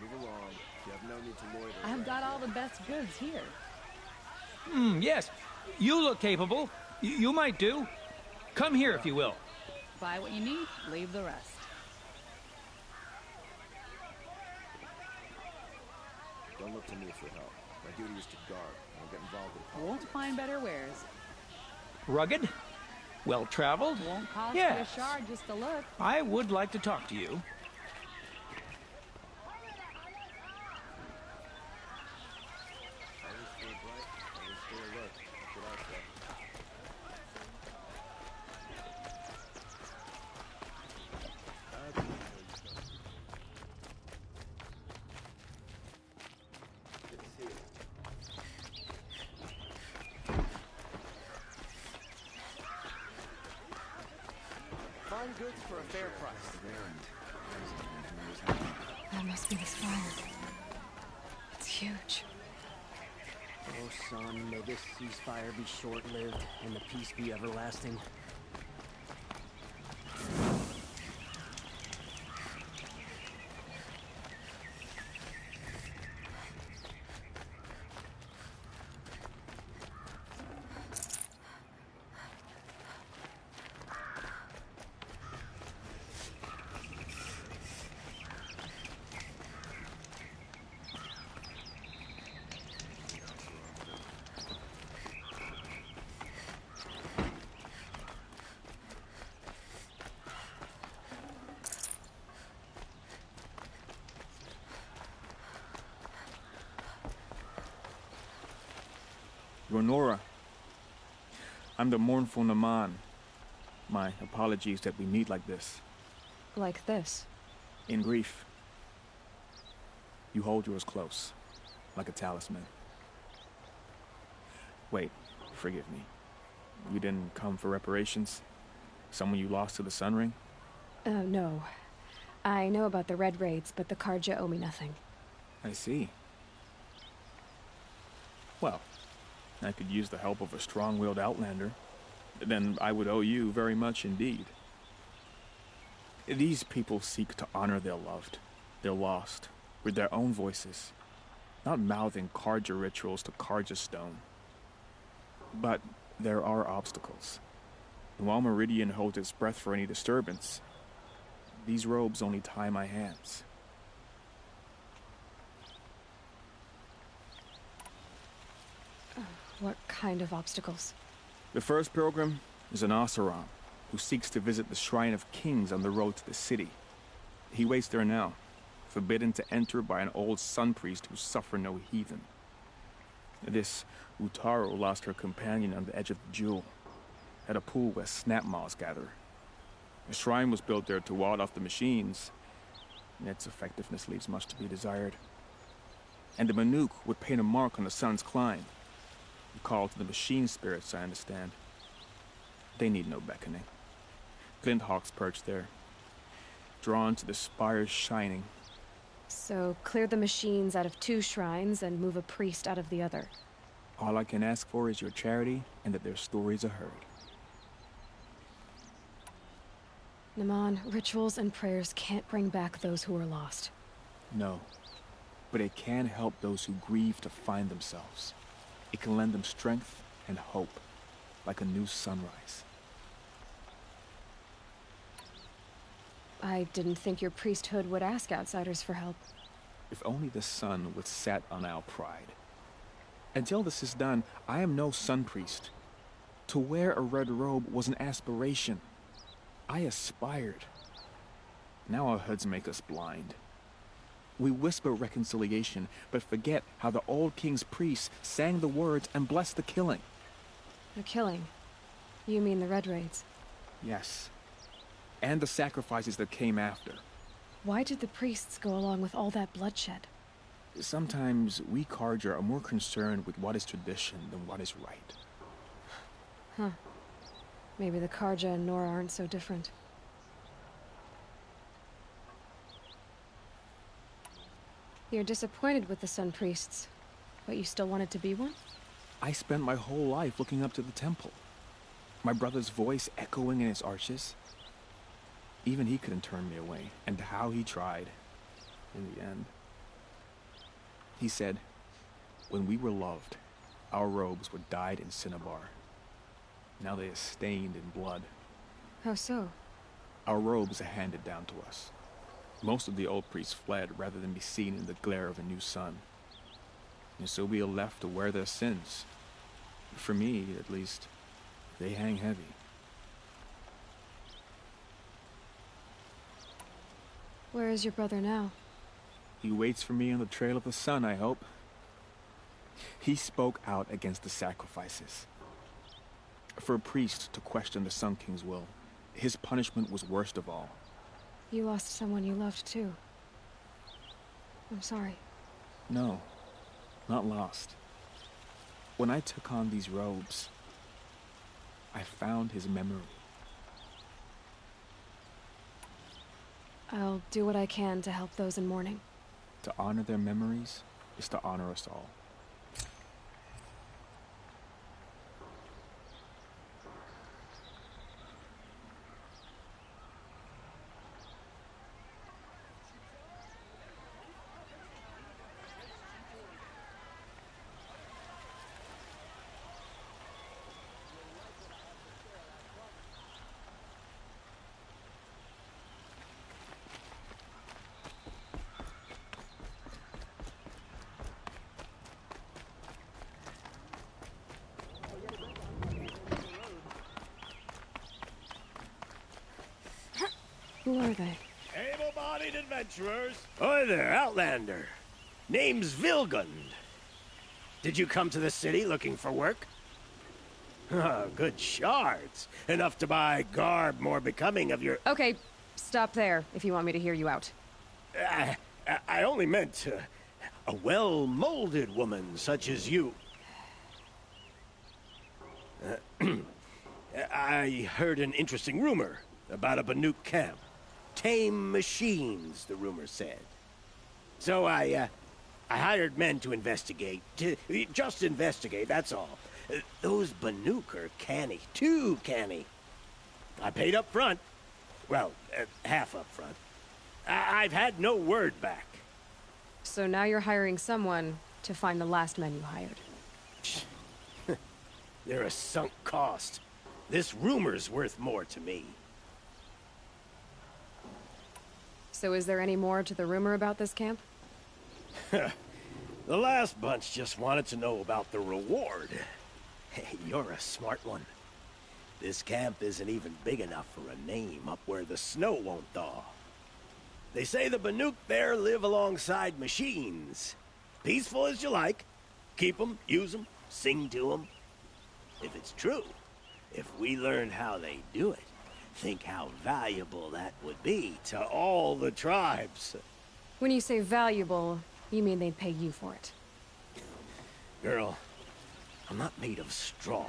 Move along. You have no need to loiter. I've got all the best goods here. Yes. You look capable. You might do. Come here if you will. Buy what you need, leave the rest. Don't look to me for help. My duty is to guard. I don't get involved in Won't find better wares. Rugged? Well-traveled? Won't cost Yes. you a shard just to look. I would like to talk to you. Find goods for a fair price. That must be the spire. It's huge. Oh, son, may this ceasefire be short-lived and the peace be everlasting. Ronora, I'm the mournful Naman. My apologies that we meet like this. Like this. In grief. You hold yours close, like a talisman. Wait, forgive me. You didn't come for reparations? Someone you lost to the Sun Ring? No. I know about the Red Raids, but the Karja owe me nothing. I see. Well, I could use the help of a strong-willed outlander. Then I would owe you very much indeed. These people seek to honor their loved, their lost, with their own voices, not mouthing Karja rituals to Karja stone. But there are obstacles. And while Meridian holds its breath for any disturbance, these robes only tie my hands. What kind of obstacles? The first pilgrim is an Oseram, who seeks to visit the Shrine of Kings on the road to the city. He waits there now, forbidden to enter by an old sun priest who suffer no heathen. This Utaru lost her companion on the edge of the jewel, at a pool where snap moths gather. A shrine was built there to ward off the machines, and its effectiveness leaves much to be desired. And the Manuk would paint a mark on the sun's climb. Called to the machine spirits, I understand. They need no beckoning. Glint hawks perch there, drawn to the spire's shining. So, clear the machines out of 2 shrines and move a priest out of the other. All I can ask for is your charity and that their stories are heard. Naman, rituals and prayers can't bring back those who are lost. No, but it can help those who grieve to find themselves. It can lend them strength and hope, like a new sunrise. I didn't think your priesthood would ask outsiders for help. If only the sun would set on our pride. Until this is done, I am no sun priest. To wear a red robe was an aspiration. I aspired. Now our hoods make us blind. We whisper reconciliation, but forget how the old king's priests sang the words and blessed the killing. The killing? You mean the Red Raids? Yes. And the sacrifices that came after. Why did the priests go along with all that bloodshed? Sometimes we Carja are more concerned with what is tradition than what is right. Huh. Maybe the Carja and Nora aren't so different. You're disappointed with the Sun Priests, but you still wanted to be one? I spent my whole life looking up to the temple. My brother's voice echoing in its arches. Even he couldn't turn me away, and how he tried. In the end. He said, when we were loved, our robes were dyed in cinnabar. Now they are stained in blood. How so? Our robes are handed down to us. Most of the old priests fled rather than be seen in the glare of a new sun. And so we are left to wear their sins. For me, at least, they hang heavy. Where is your brother now? He waits for me on the trail of the sun, I hope. He spoke out against the sacrifices. For a priest to question the Sun King's will, his punishment was worst of all. You lost someone you loved too. I'm sorry. No, not lost. When I took on these robes, I found his memory. I'll do what I can to help those in mourning. To honor their memories is to honor us all. Who are they? Able-bodied adventurers. Oi there, Outlander. Name's Vilgund. Did you come to the city looking for work? Good shards. Enough to buy garb more becoming of your... Okay, stop there if you want me to hear you out. I only meant a well-molded woman such as you. I heard an interesting rumor about a Banuk camp. Tame machines, the rumor said. So I hired men to investigate. Just investigate, that's all. Those Banuk are canny. Too canny. I paid up front. Well, half up front. I've had no word back. So now you're hiring someone to find the last men you hired. They're a sunk cost. This rumor's worth more to me. So is there any more to the rumor about this camp? The last bunch just wanted to know about the reward. Hey, you're a smart one. This camp isn't even big enough for a name up where the snow won't thaw. They say the Banuk there live alongside machines. Peaceful as you like. Keep them, use them, sing to them. If it's true, if we learned how they do it, think how valuable that would be to all the tribes. When you say valuable, you mean they'd pay you for it. Girl, I'm not made of straw.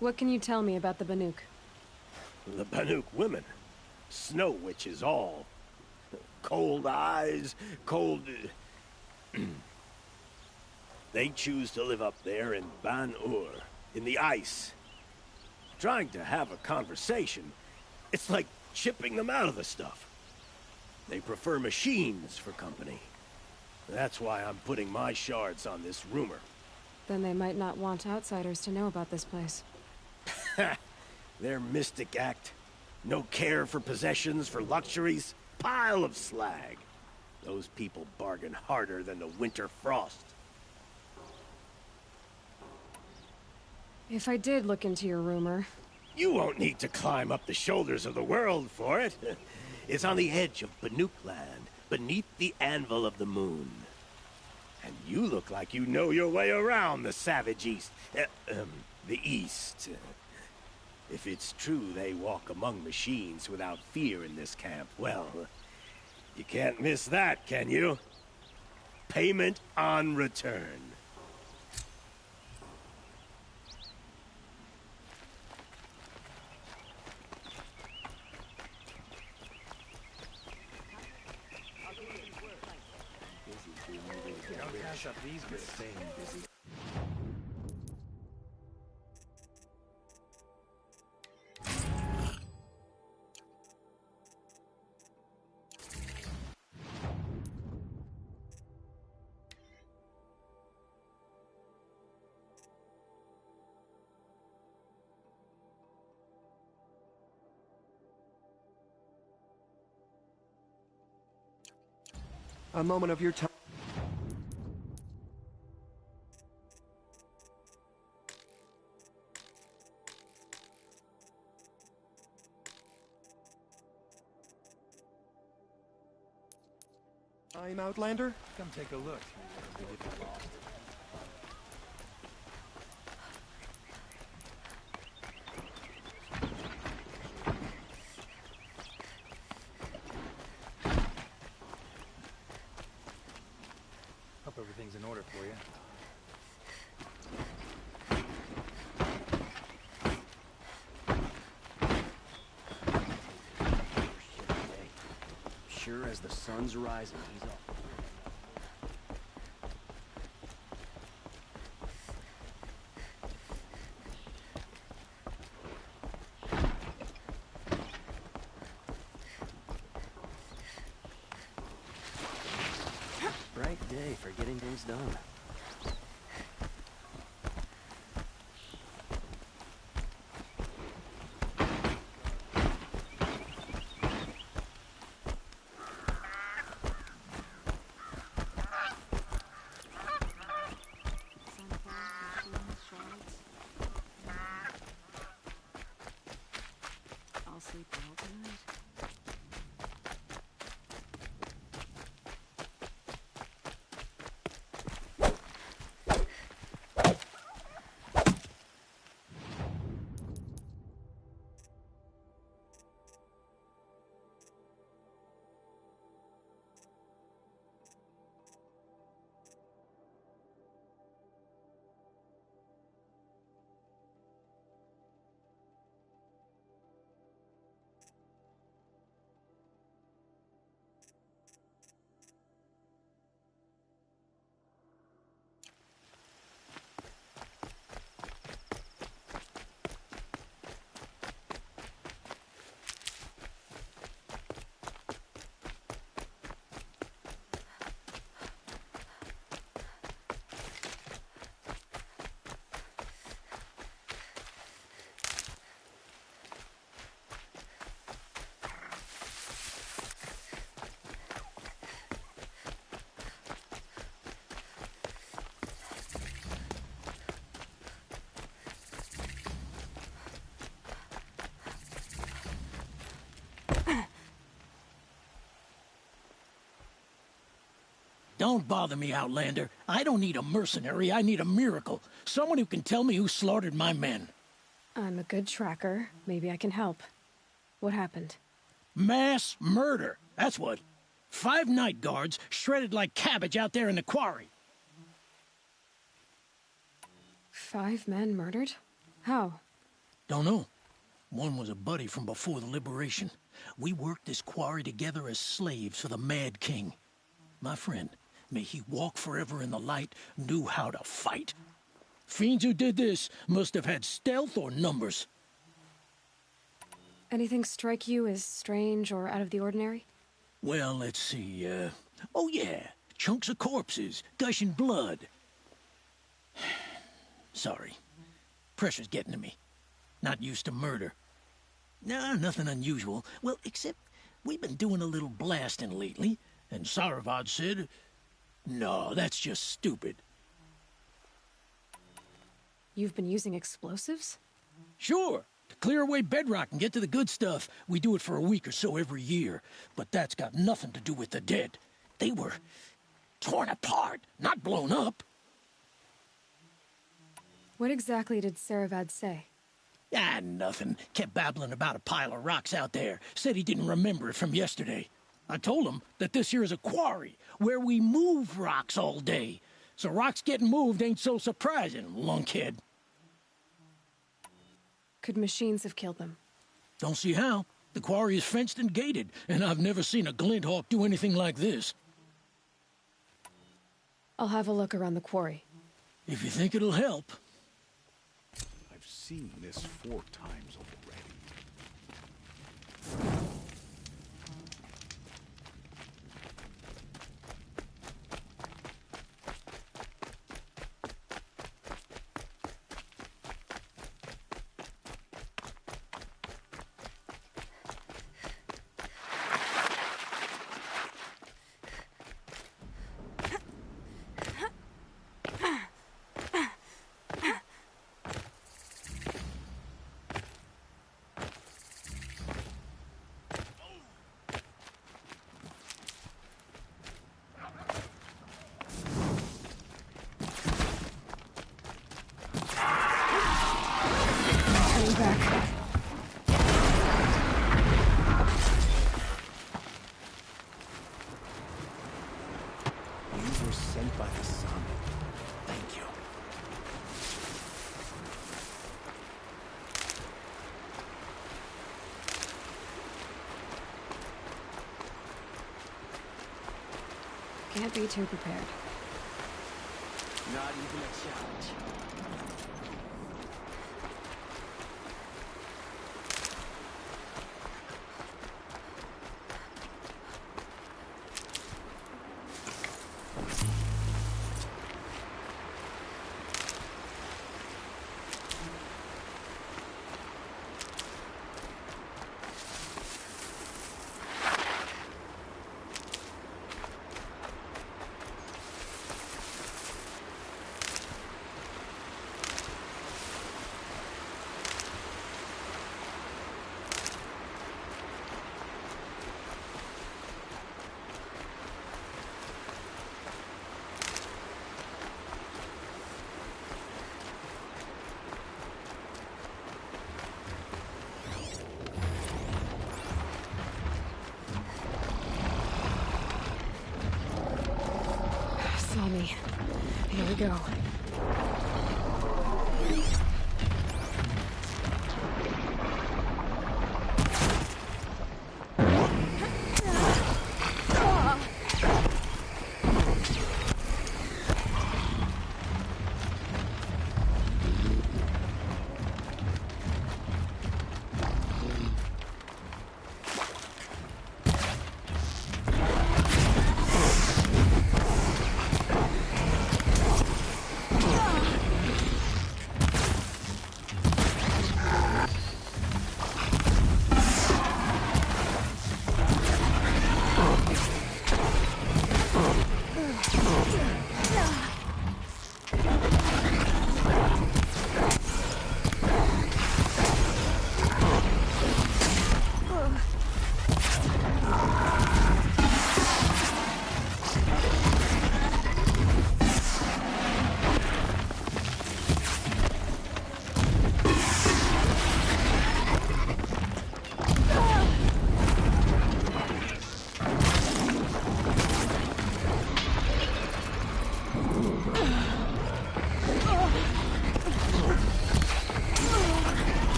What can you tell me about the Banuk? The Banuk women. Snow witches all. Cold eyes, cold... They choose to live up there in Ban-Ur, in the ice. Trying to have a conversation, it's like chipping them out of the stuff. They prefer machines for company. That's why I'm putting my shards on this rumor. Then they might not want outsiders to know about this place. Their mystic act. No care for possessions, for luxuries. Pile of slag. Those people bargain harder than the winter frost. If I did look into your rumor... You won't need to climb up the shoulders of the world for it. It's on the edge of Banuk land, beneath the anvil of the moon. And you look like you know your way around the savage east. The east. If it's true they walk among machines without fear in this camp, well, you can't miss that, can you? Payment on return. A moment of your time. I'm Outlander. Come take a look. Hope everything's in order for you. Sure as the sun's rising, he's up. Bright day for getting things done. I'll sleep well tonight. Don't bother me, Outlander. I don't need a mercenary, I need a miracle. Someone who can tell me who slaughtered my men. I'm a good tracker. Maybe I can help. What happened? Mass murder, that's what. 5 night guards shredded like cabbage out there in the quarry. 5 men murdered? How? Don't know. One was a buddy from before the liberation. We worked this quarry together as slaves for the Mad King. My friend, may he walk forever in the light, knew how to fight. Fiends who did this must have had stealth or numbers. Anything strike you as strange or out of the ordinary? Well, let's see, oh yeah, chunks of corpses, gushing blood. Sorry. Pressure's getting to me. Not used to murder. Nah, nothing unusual. Well, except we've been doing a little blasting lately, and Saravad said, no, that's just stupid. You've been using explosives? Sure. To clear away bedrock and get to the good stuff, we do it for a week or so every year. But that's got nothing to do with the dead. They were torn apart, not blown up. What exactly did Saravad say? Ah, nothing. Kept babbling about a pile of rocks out there. Said he didn't remember it from yesterday. I told him that this here is a quarry, where we move rocks all day. So rocks getting moved ain't so surprising, lunkhead. Could machines have killed them? Don't see how. The quarry is fenced and gated, and I've never seen a Glinthawk do anything like this. I'll have a look around the quarry. If you think it'll help. I've seen this 4 times already. Can't be too prepared. Not even a challenge. Saw me. Here we go.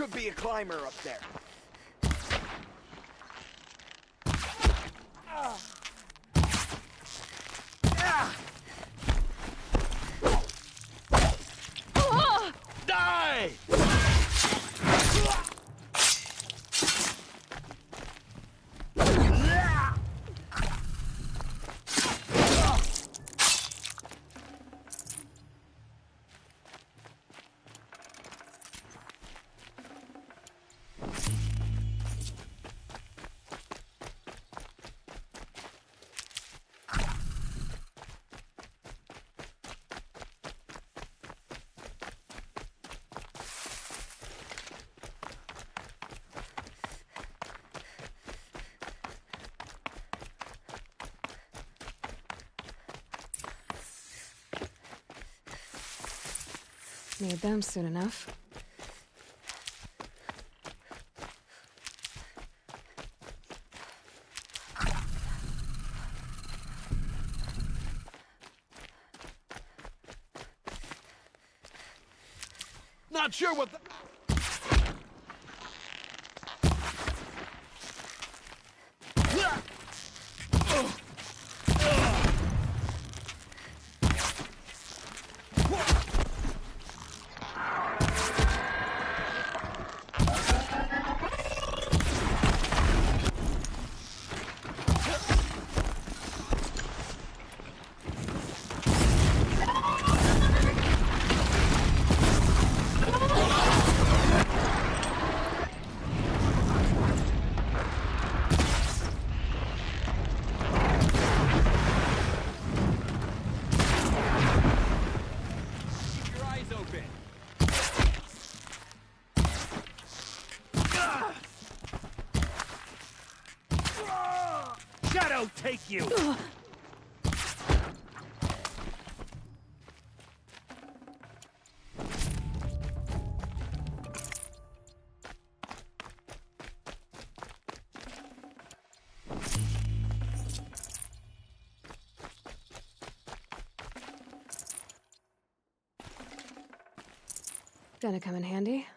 Could be a climber up there. Die! Need them soon enough. Not sure what the... Take you! Gonna come in handy.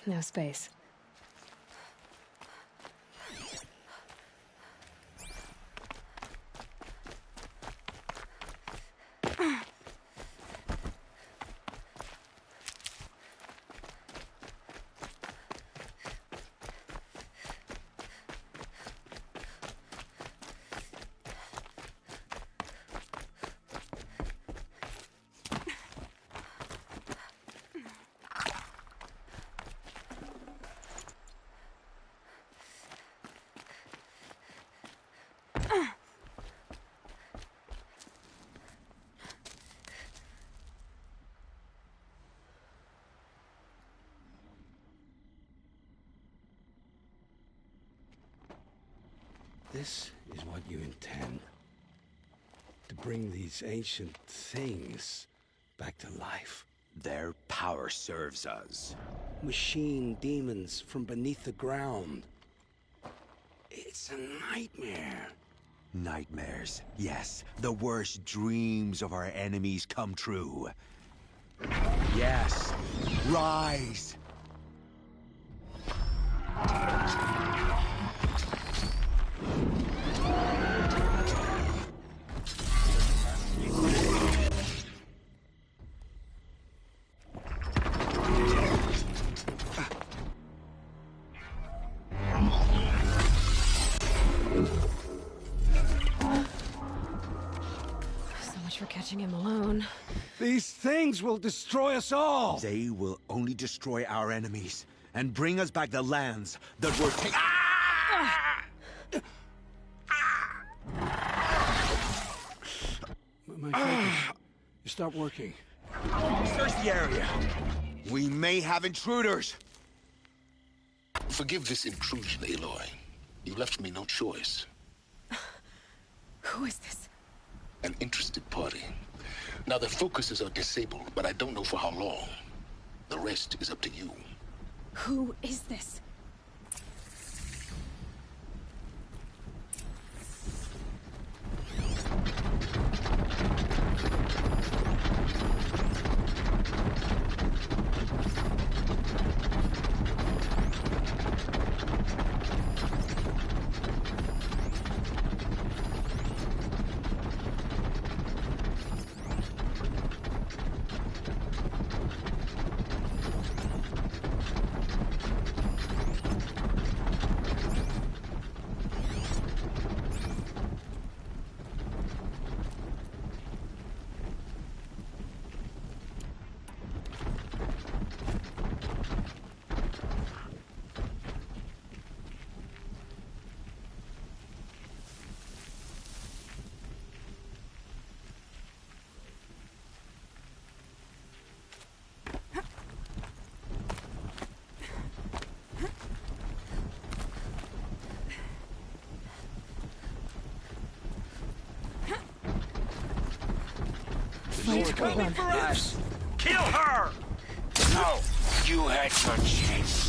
No space. This is what you intend. To bring these ancient things back to life. Their power serves us. Machine demons from beneath the ground. It's a nightmare. Nightmares, yes. The worst dreams of our enemies come true. Yes. Rise! For catching him alone. These things will destroy us all! They will only destroy our enemies and bring us back the lands that were taken. My focus. You stopped working. Search the area. We may have intruders. Forgive this intrusion, Aloy. You left me no choice. Who is this? An interested party. Now, their focuses are disabled, but I don't know for how long. The rest is up to you. Who is this? She's coming for us! Kill her! No! You had your chance.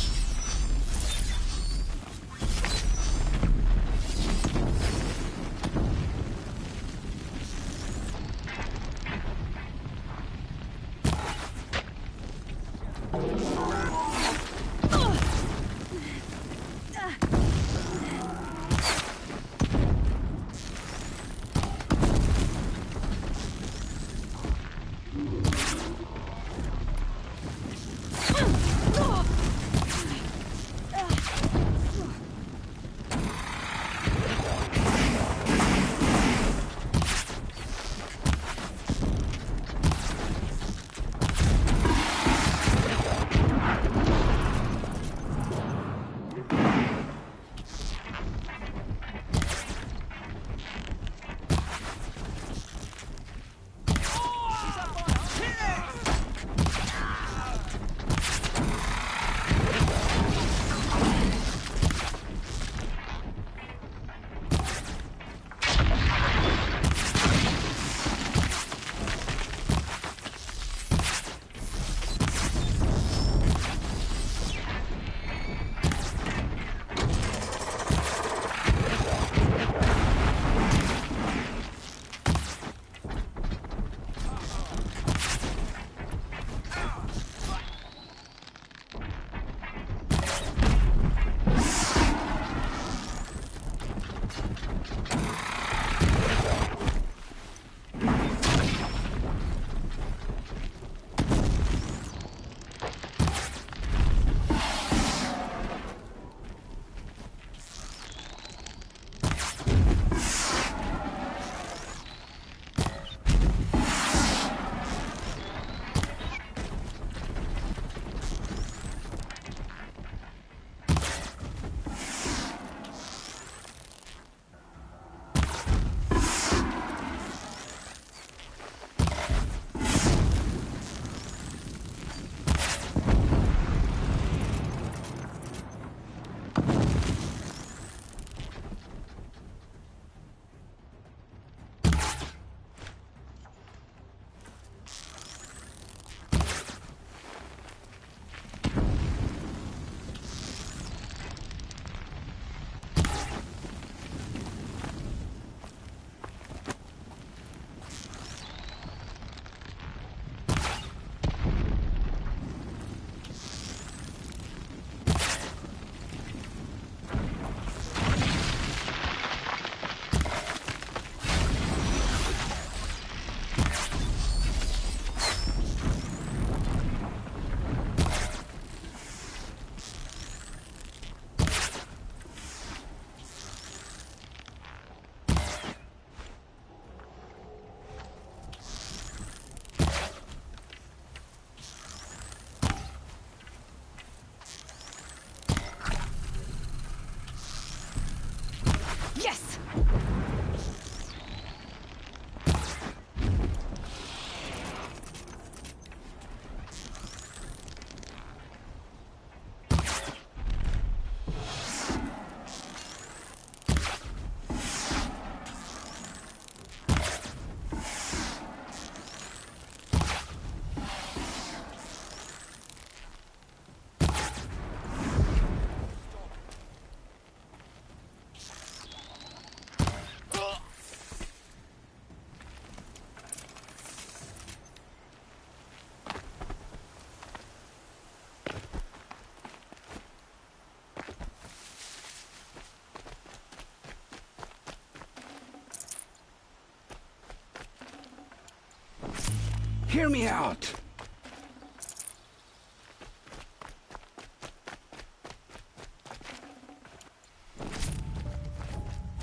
Hear me out!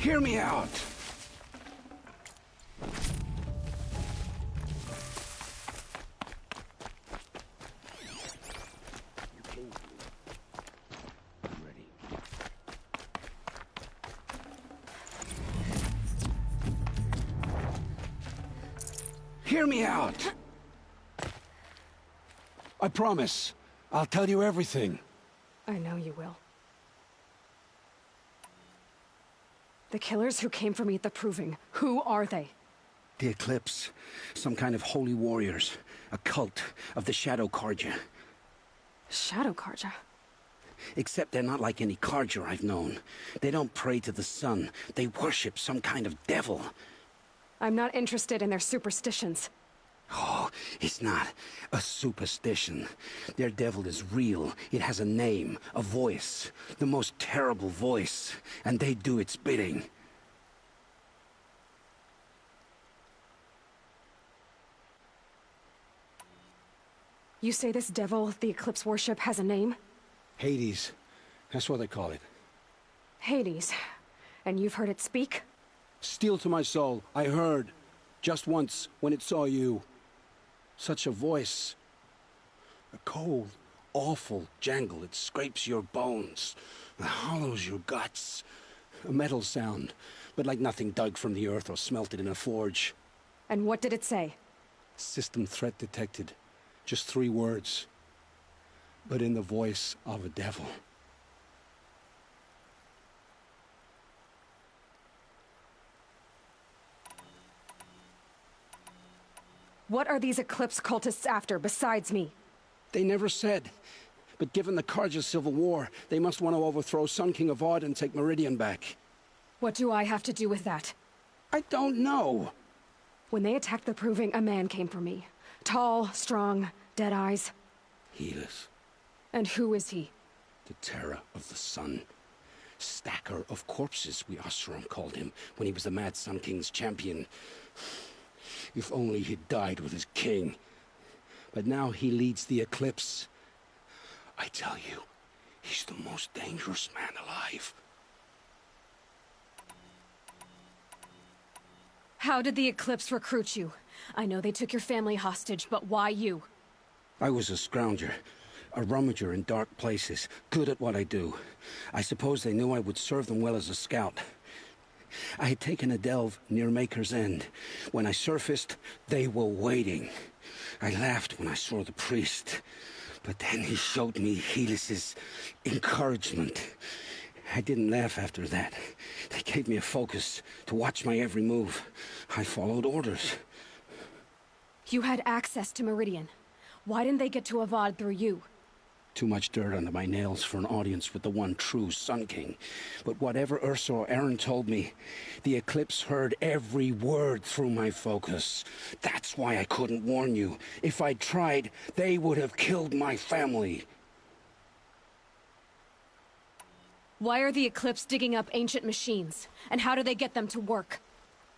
Hear me out! Hear me out! I promise. I'll tell you everything. I know you will. The killers who came for me at the Proving, who are they? The Eclipse. Some kind of holy warriors. A cult of the Shadow Carja. Shadow Carja? Except they're not like any Carja I've known. They don't pray to the sun. They worship some kind of devil. I'm not interested in their superstitions. Oh, it's not a superstition. Their devil is real. It has a name, a voice. The most terrible voice. And they do its bidding. You say this devil the Eclipse worship has a name? Hades. That's what they call it. Hades. And you've heard it speak? Steel to my soul. I heard. Just once, when it saw you. Such a voice. A cold, awful jangle. It scrapes your bones. It hollows your guts. A metal sound, but like nothing dug from the earth or smelted in a forge. And what did it say? System threat detected. Just 3 words. But in the voice of a devil. What are these Eclipse cultists after, besides me? They never said. But given the Carja civil war, they must want to overthrow Sun King Avad and take Meridian back. What do I have to do with that? I don't know. When they attacked the Proving, a man came for me. Tall, strong, dead eyes. Helis. And who is he? The terror of the sun. Stacker of corpses, we Oseram called him, when he was the Mad Sun King's champion. If only he'd died with his king. But now he leads the Eclipse. I tell you, he's the most dangerous man alive. How did the Eclipse recruit you? I know they took your family hostage, but why you? I was a scrounger. A rummager in dark places, good at what I do. I suppose they knew I would serve them well as a scout. I had taken a delve near Maker's End. When I surfaced, they were waiting. I laughed when I saw the priest. But then he showed me Helis's encouragement. I didn't laugh after that. They gave me a focus to watch my every move. I followed orders. You had access to Meridian. Why didn't they get to Avad through you? Too much dirt under my nails for an audience with the one true Sun King. But whatever Ursa or Aaron told me, the Eclipse heard every word through my focus. That's why I couldn't warn you. If I'd tried, they would have killed my family. Why are the Eclipse digging up ancient machines? And how do they get them to work?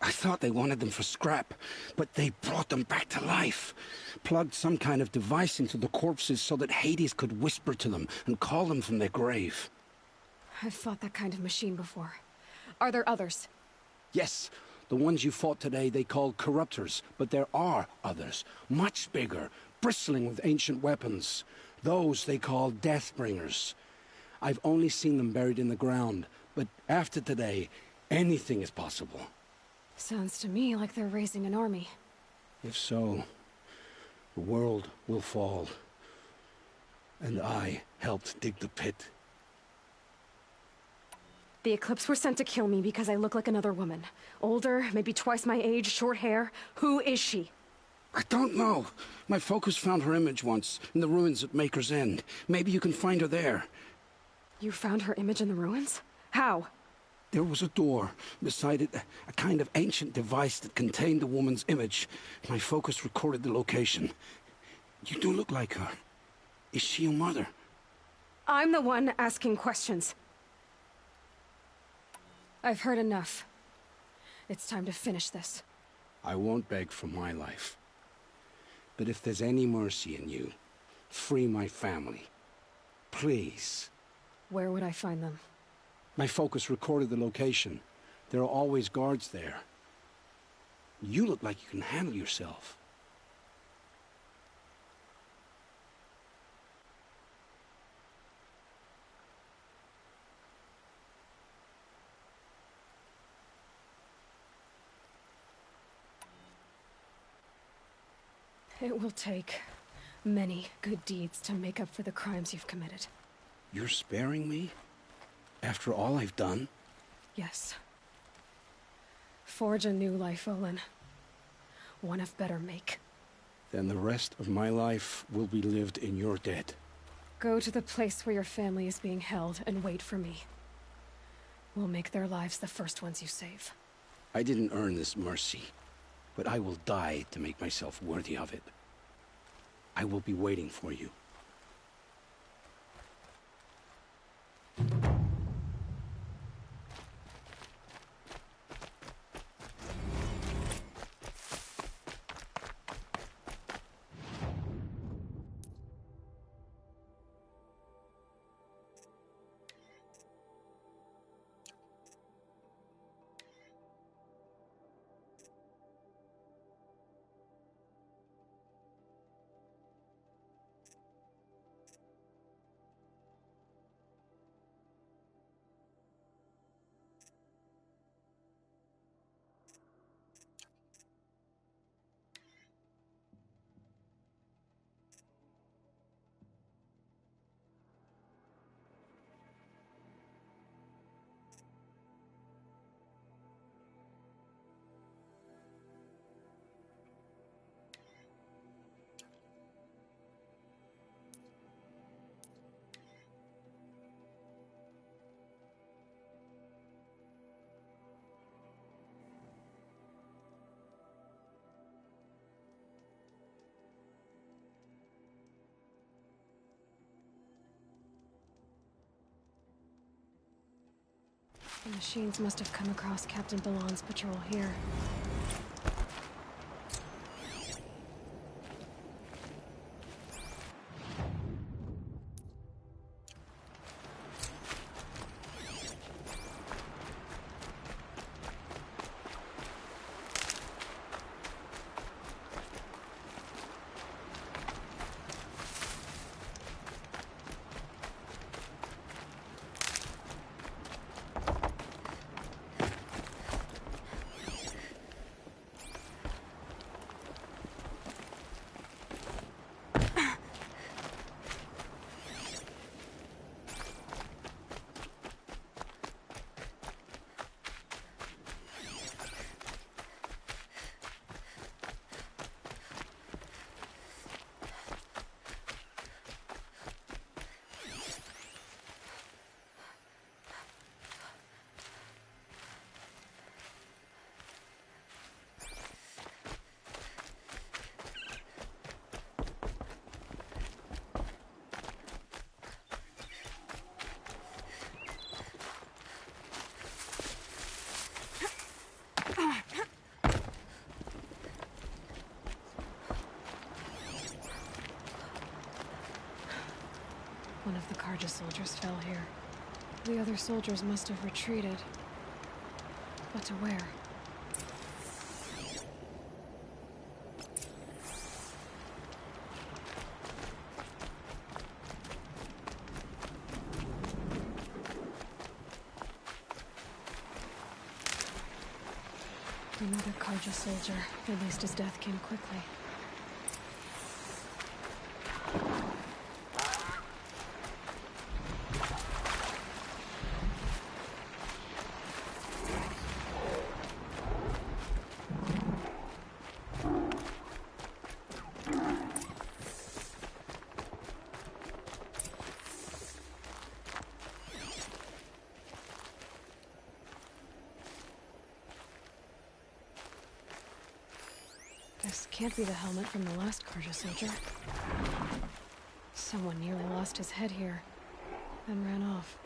I thought they wanted them for scrap, but they brought them back to life. Plugged some kind of device into the corpses so that Hades could whisper to them and call them from their grave. I've fought that kind of machine before. Are there others? Yes, the ones you fought today they called corruptors, but there are others, much bigger, bristling with ancient weapons. Those they call Deathbringers. I've only seen them buried in the ground, but after today, anything is possible. Sounds to me like they're raising an army. If so, the world will fall. And I helped dig the pit. The Eclipse were sent to kill me because I look like another woman. Older, maybe twice my age, short hair. Who is she? I don't know. My focus found her image once, in the ruins at Maker's End. Maybe you can find her there. You found her image in the ruins? How? There was a door. Beside it, a kind of ancient device that contained the woman's image. My focus recorded the location. You do look like her. Is she your mother? I'm the one asking questions. I've heard enough. It's time to finish this. I won't beg for my life. But if there's any mercy in you, free my family. Please. Where would I find them? My focus recorded the location. There are always guards there. You look like you can handle yourself. It will take many good deeds to make up for the crimes you've committed. You're sparing me? After all I've done? Yes. Forge a new life, Olin. One of better make. Then the rest of my life will be lived in your debt. Go to the place where your family is being held and wait for me. We'll make their lives the first ones you save. I didn't earn this mercy, but I will die to make myself worthy of it. I will be waiting for you. The machines must have come across Captain Balan's patrol here. One of the Karja soldiers fell here. The other soldiers must have retreated. But to where? Another Karja soldier. At least his death came quickly. This can't be the helmet from the last Karja soldier. Someone nearly lost his head here, then ran off.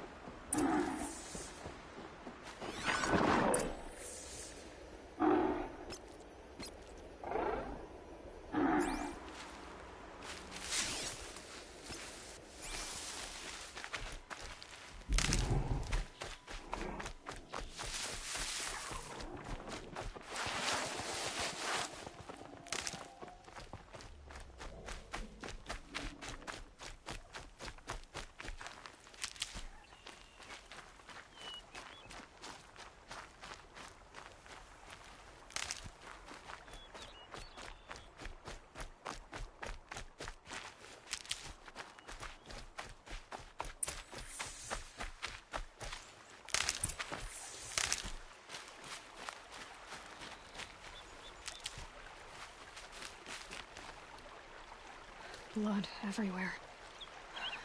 Blood everywhere.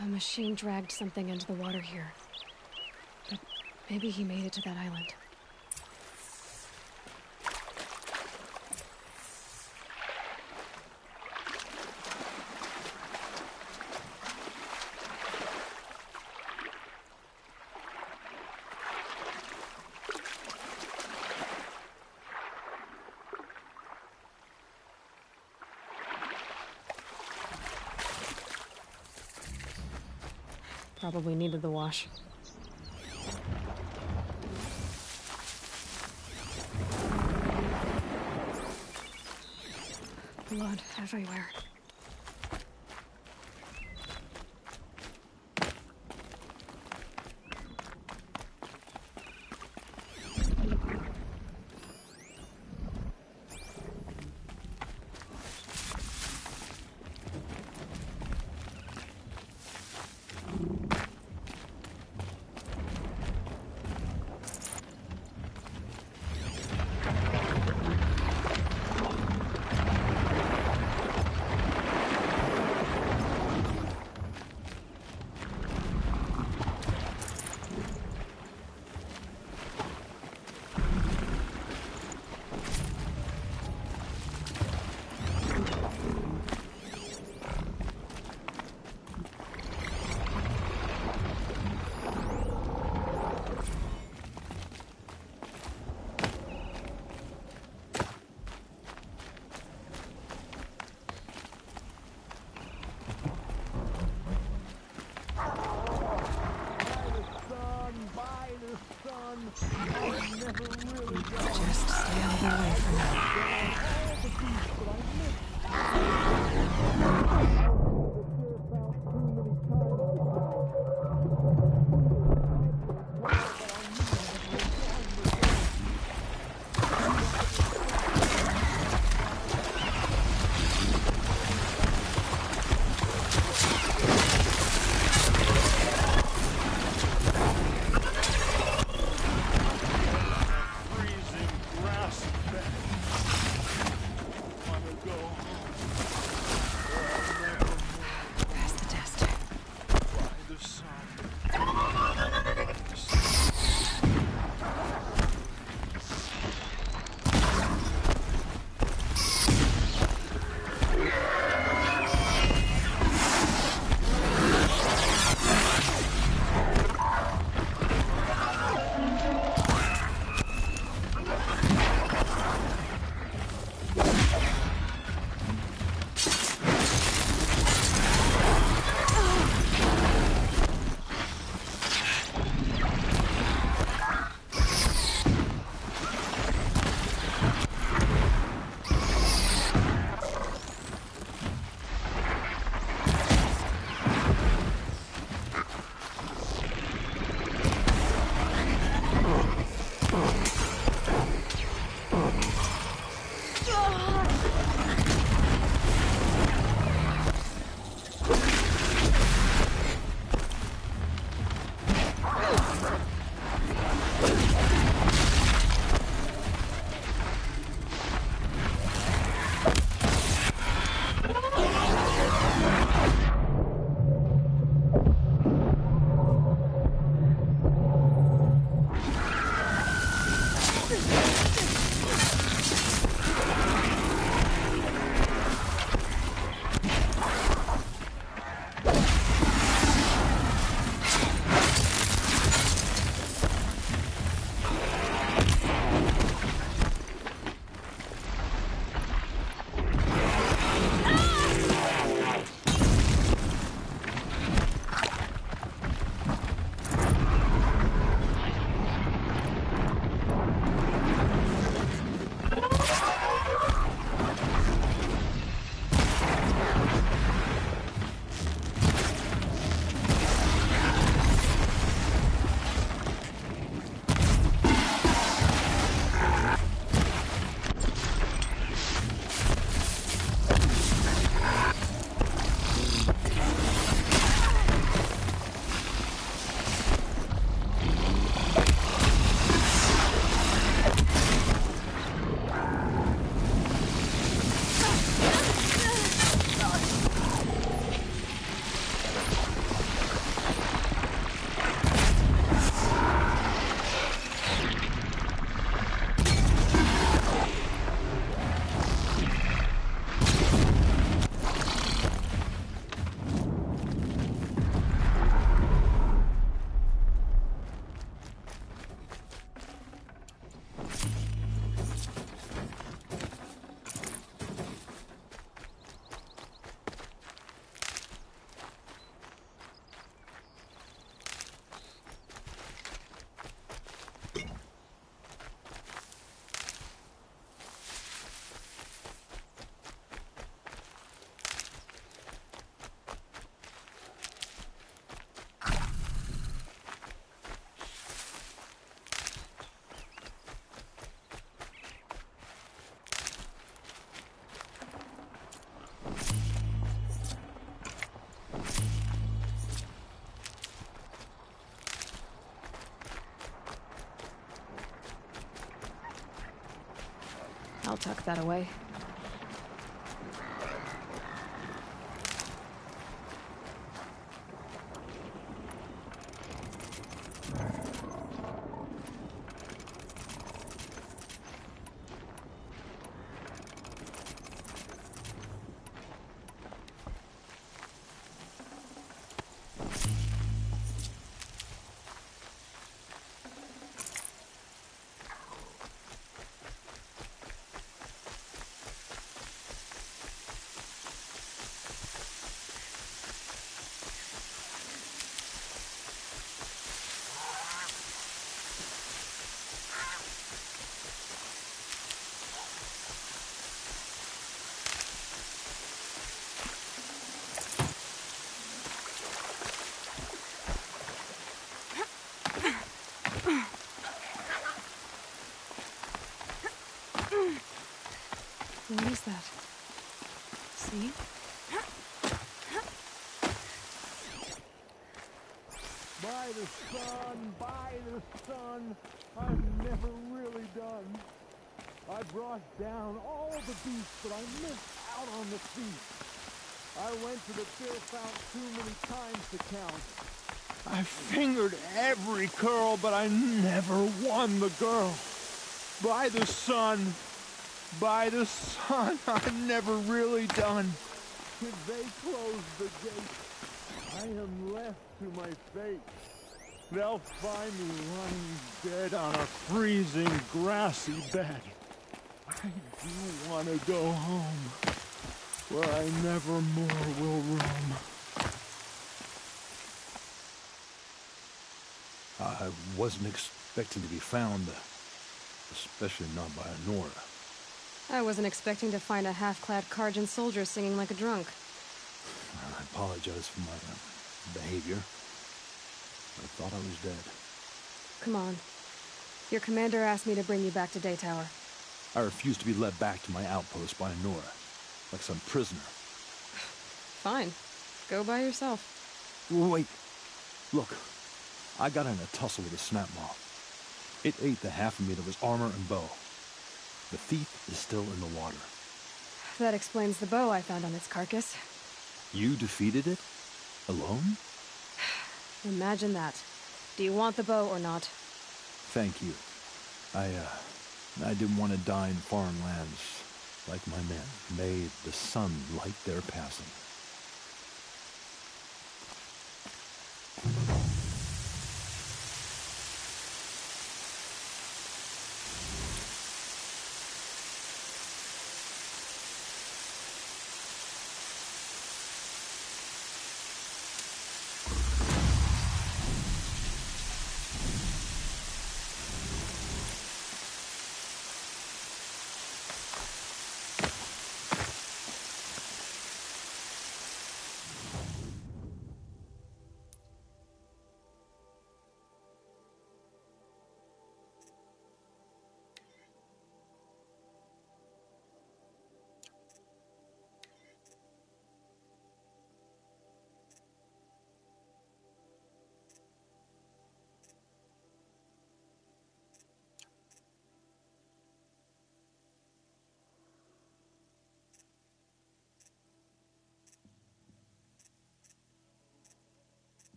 A machine dragged something into the water here. But maybe he made it to that island. Probably needed the wash. Blood everywhere. I'll tuck that away. What is that? See? By the sun, I'm never really done. I brought down all the beasts, but I missed out on the feast. I went to the fill fount too many times to count. I fingered every curl, but I never won the girl. By the sun, I'm never really done. If they close the gate, I am left to my fate. They'll find me lying dead on a freezing, grassy bed. I do want to go home, where I never more will roam. I wasn't expecting to be found, especially not by Nora. I wasn't expecting to find a half-clad Karjan soldier singing like a drunk. I apologize for my behavior. I thought I was dead. Come on. Your commander asked me to bring you back to Daytower. I refused to be led back to my outpost by Nora, like some prisoner. Fine. Go by yourself. Wait. Look. I got in a tussle with a snap moth. It ate the half of me that was armor and bow. The thief is still in the water. That explains the bow I found on its carcass. You defeated it? Alone? Imagine that. Do you want the bow or not? Thank you. I didn't want to die in foreign lands. Like my men. May the sun light their passing.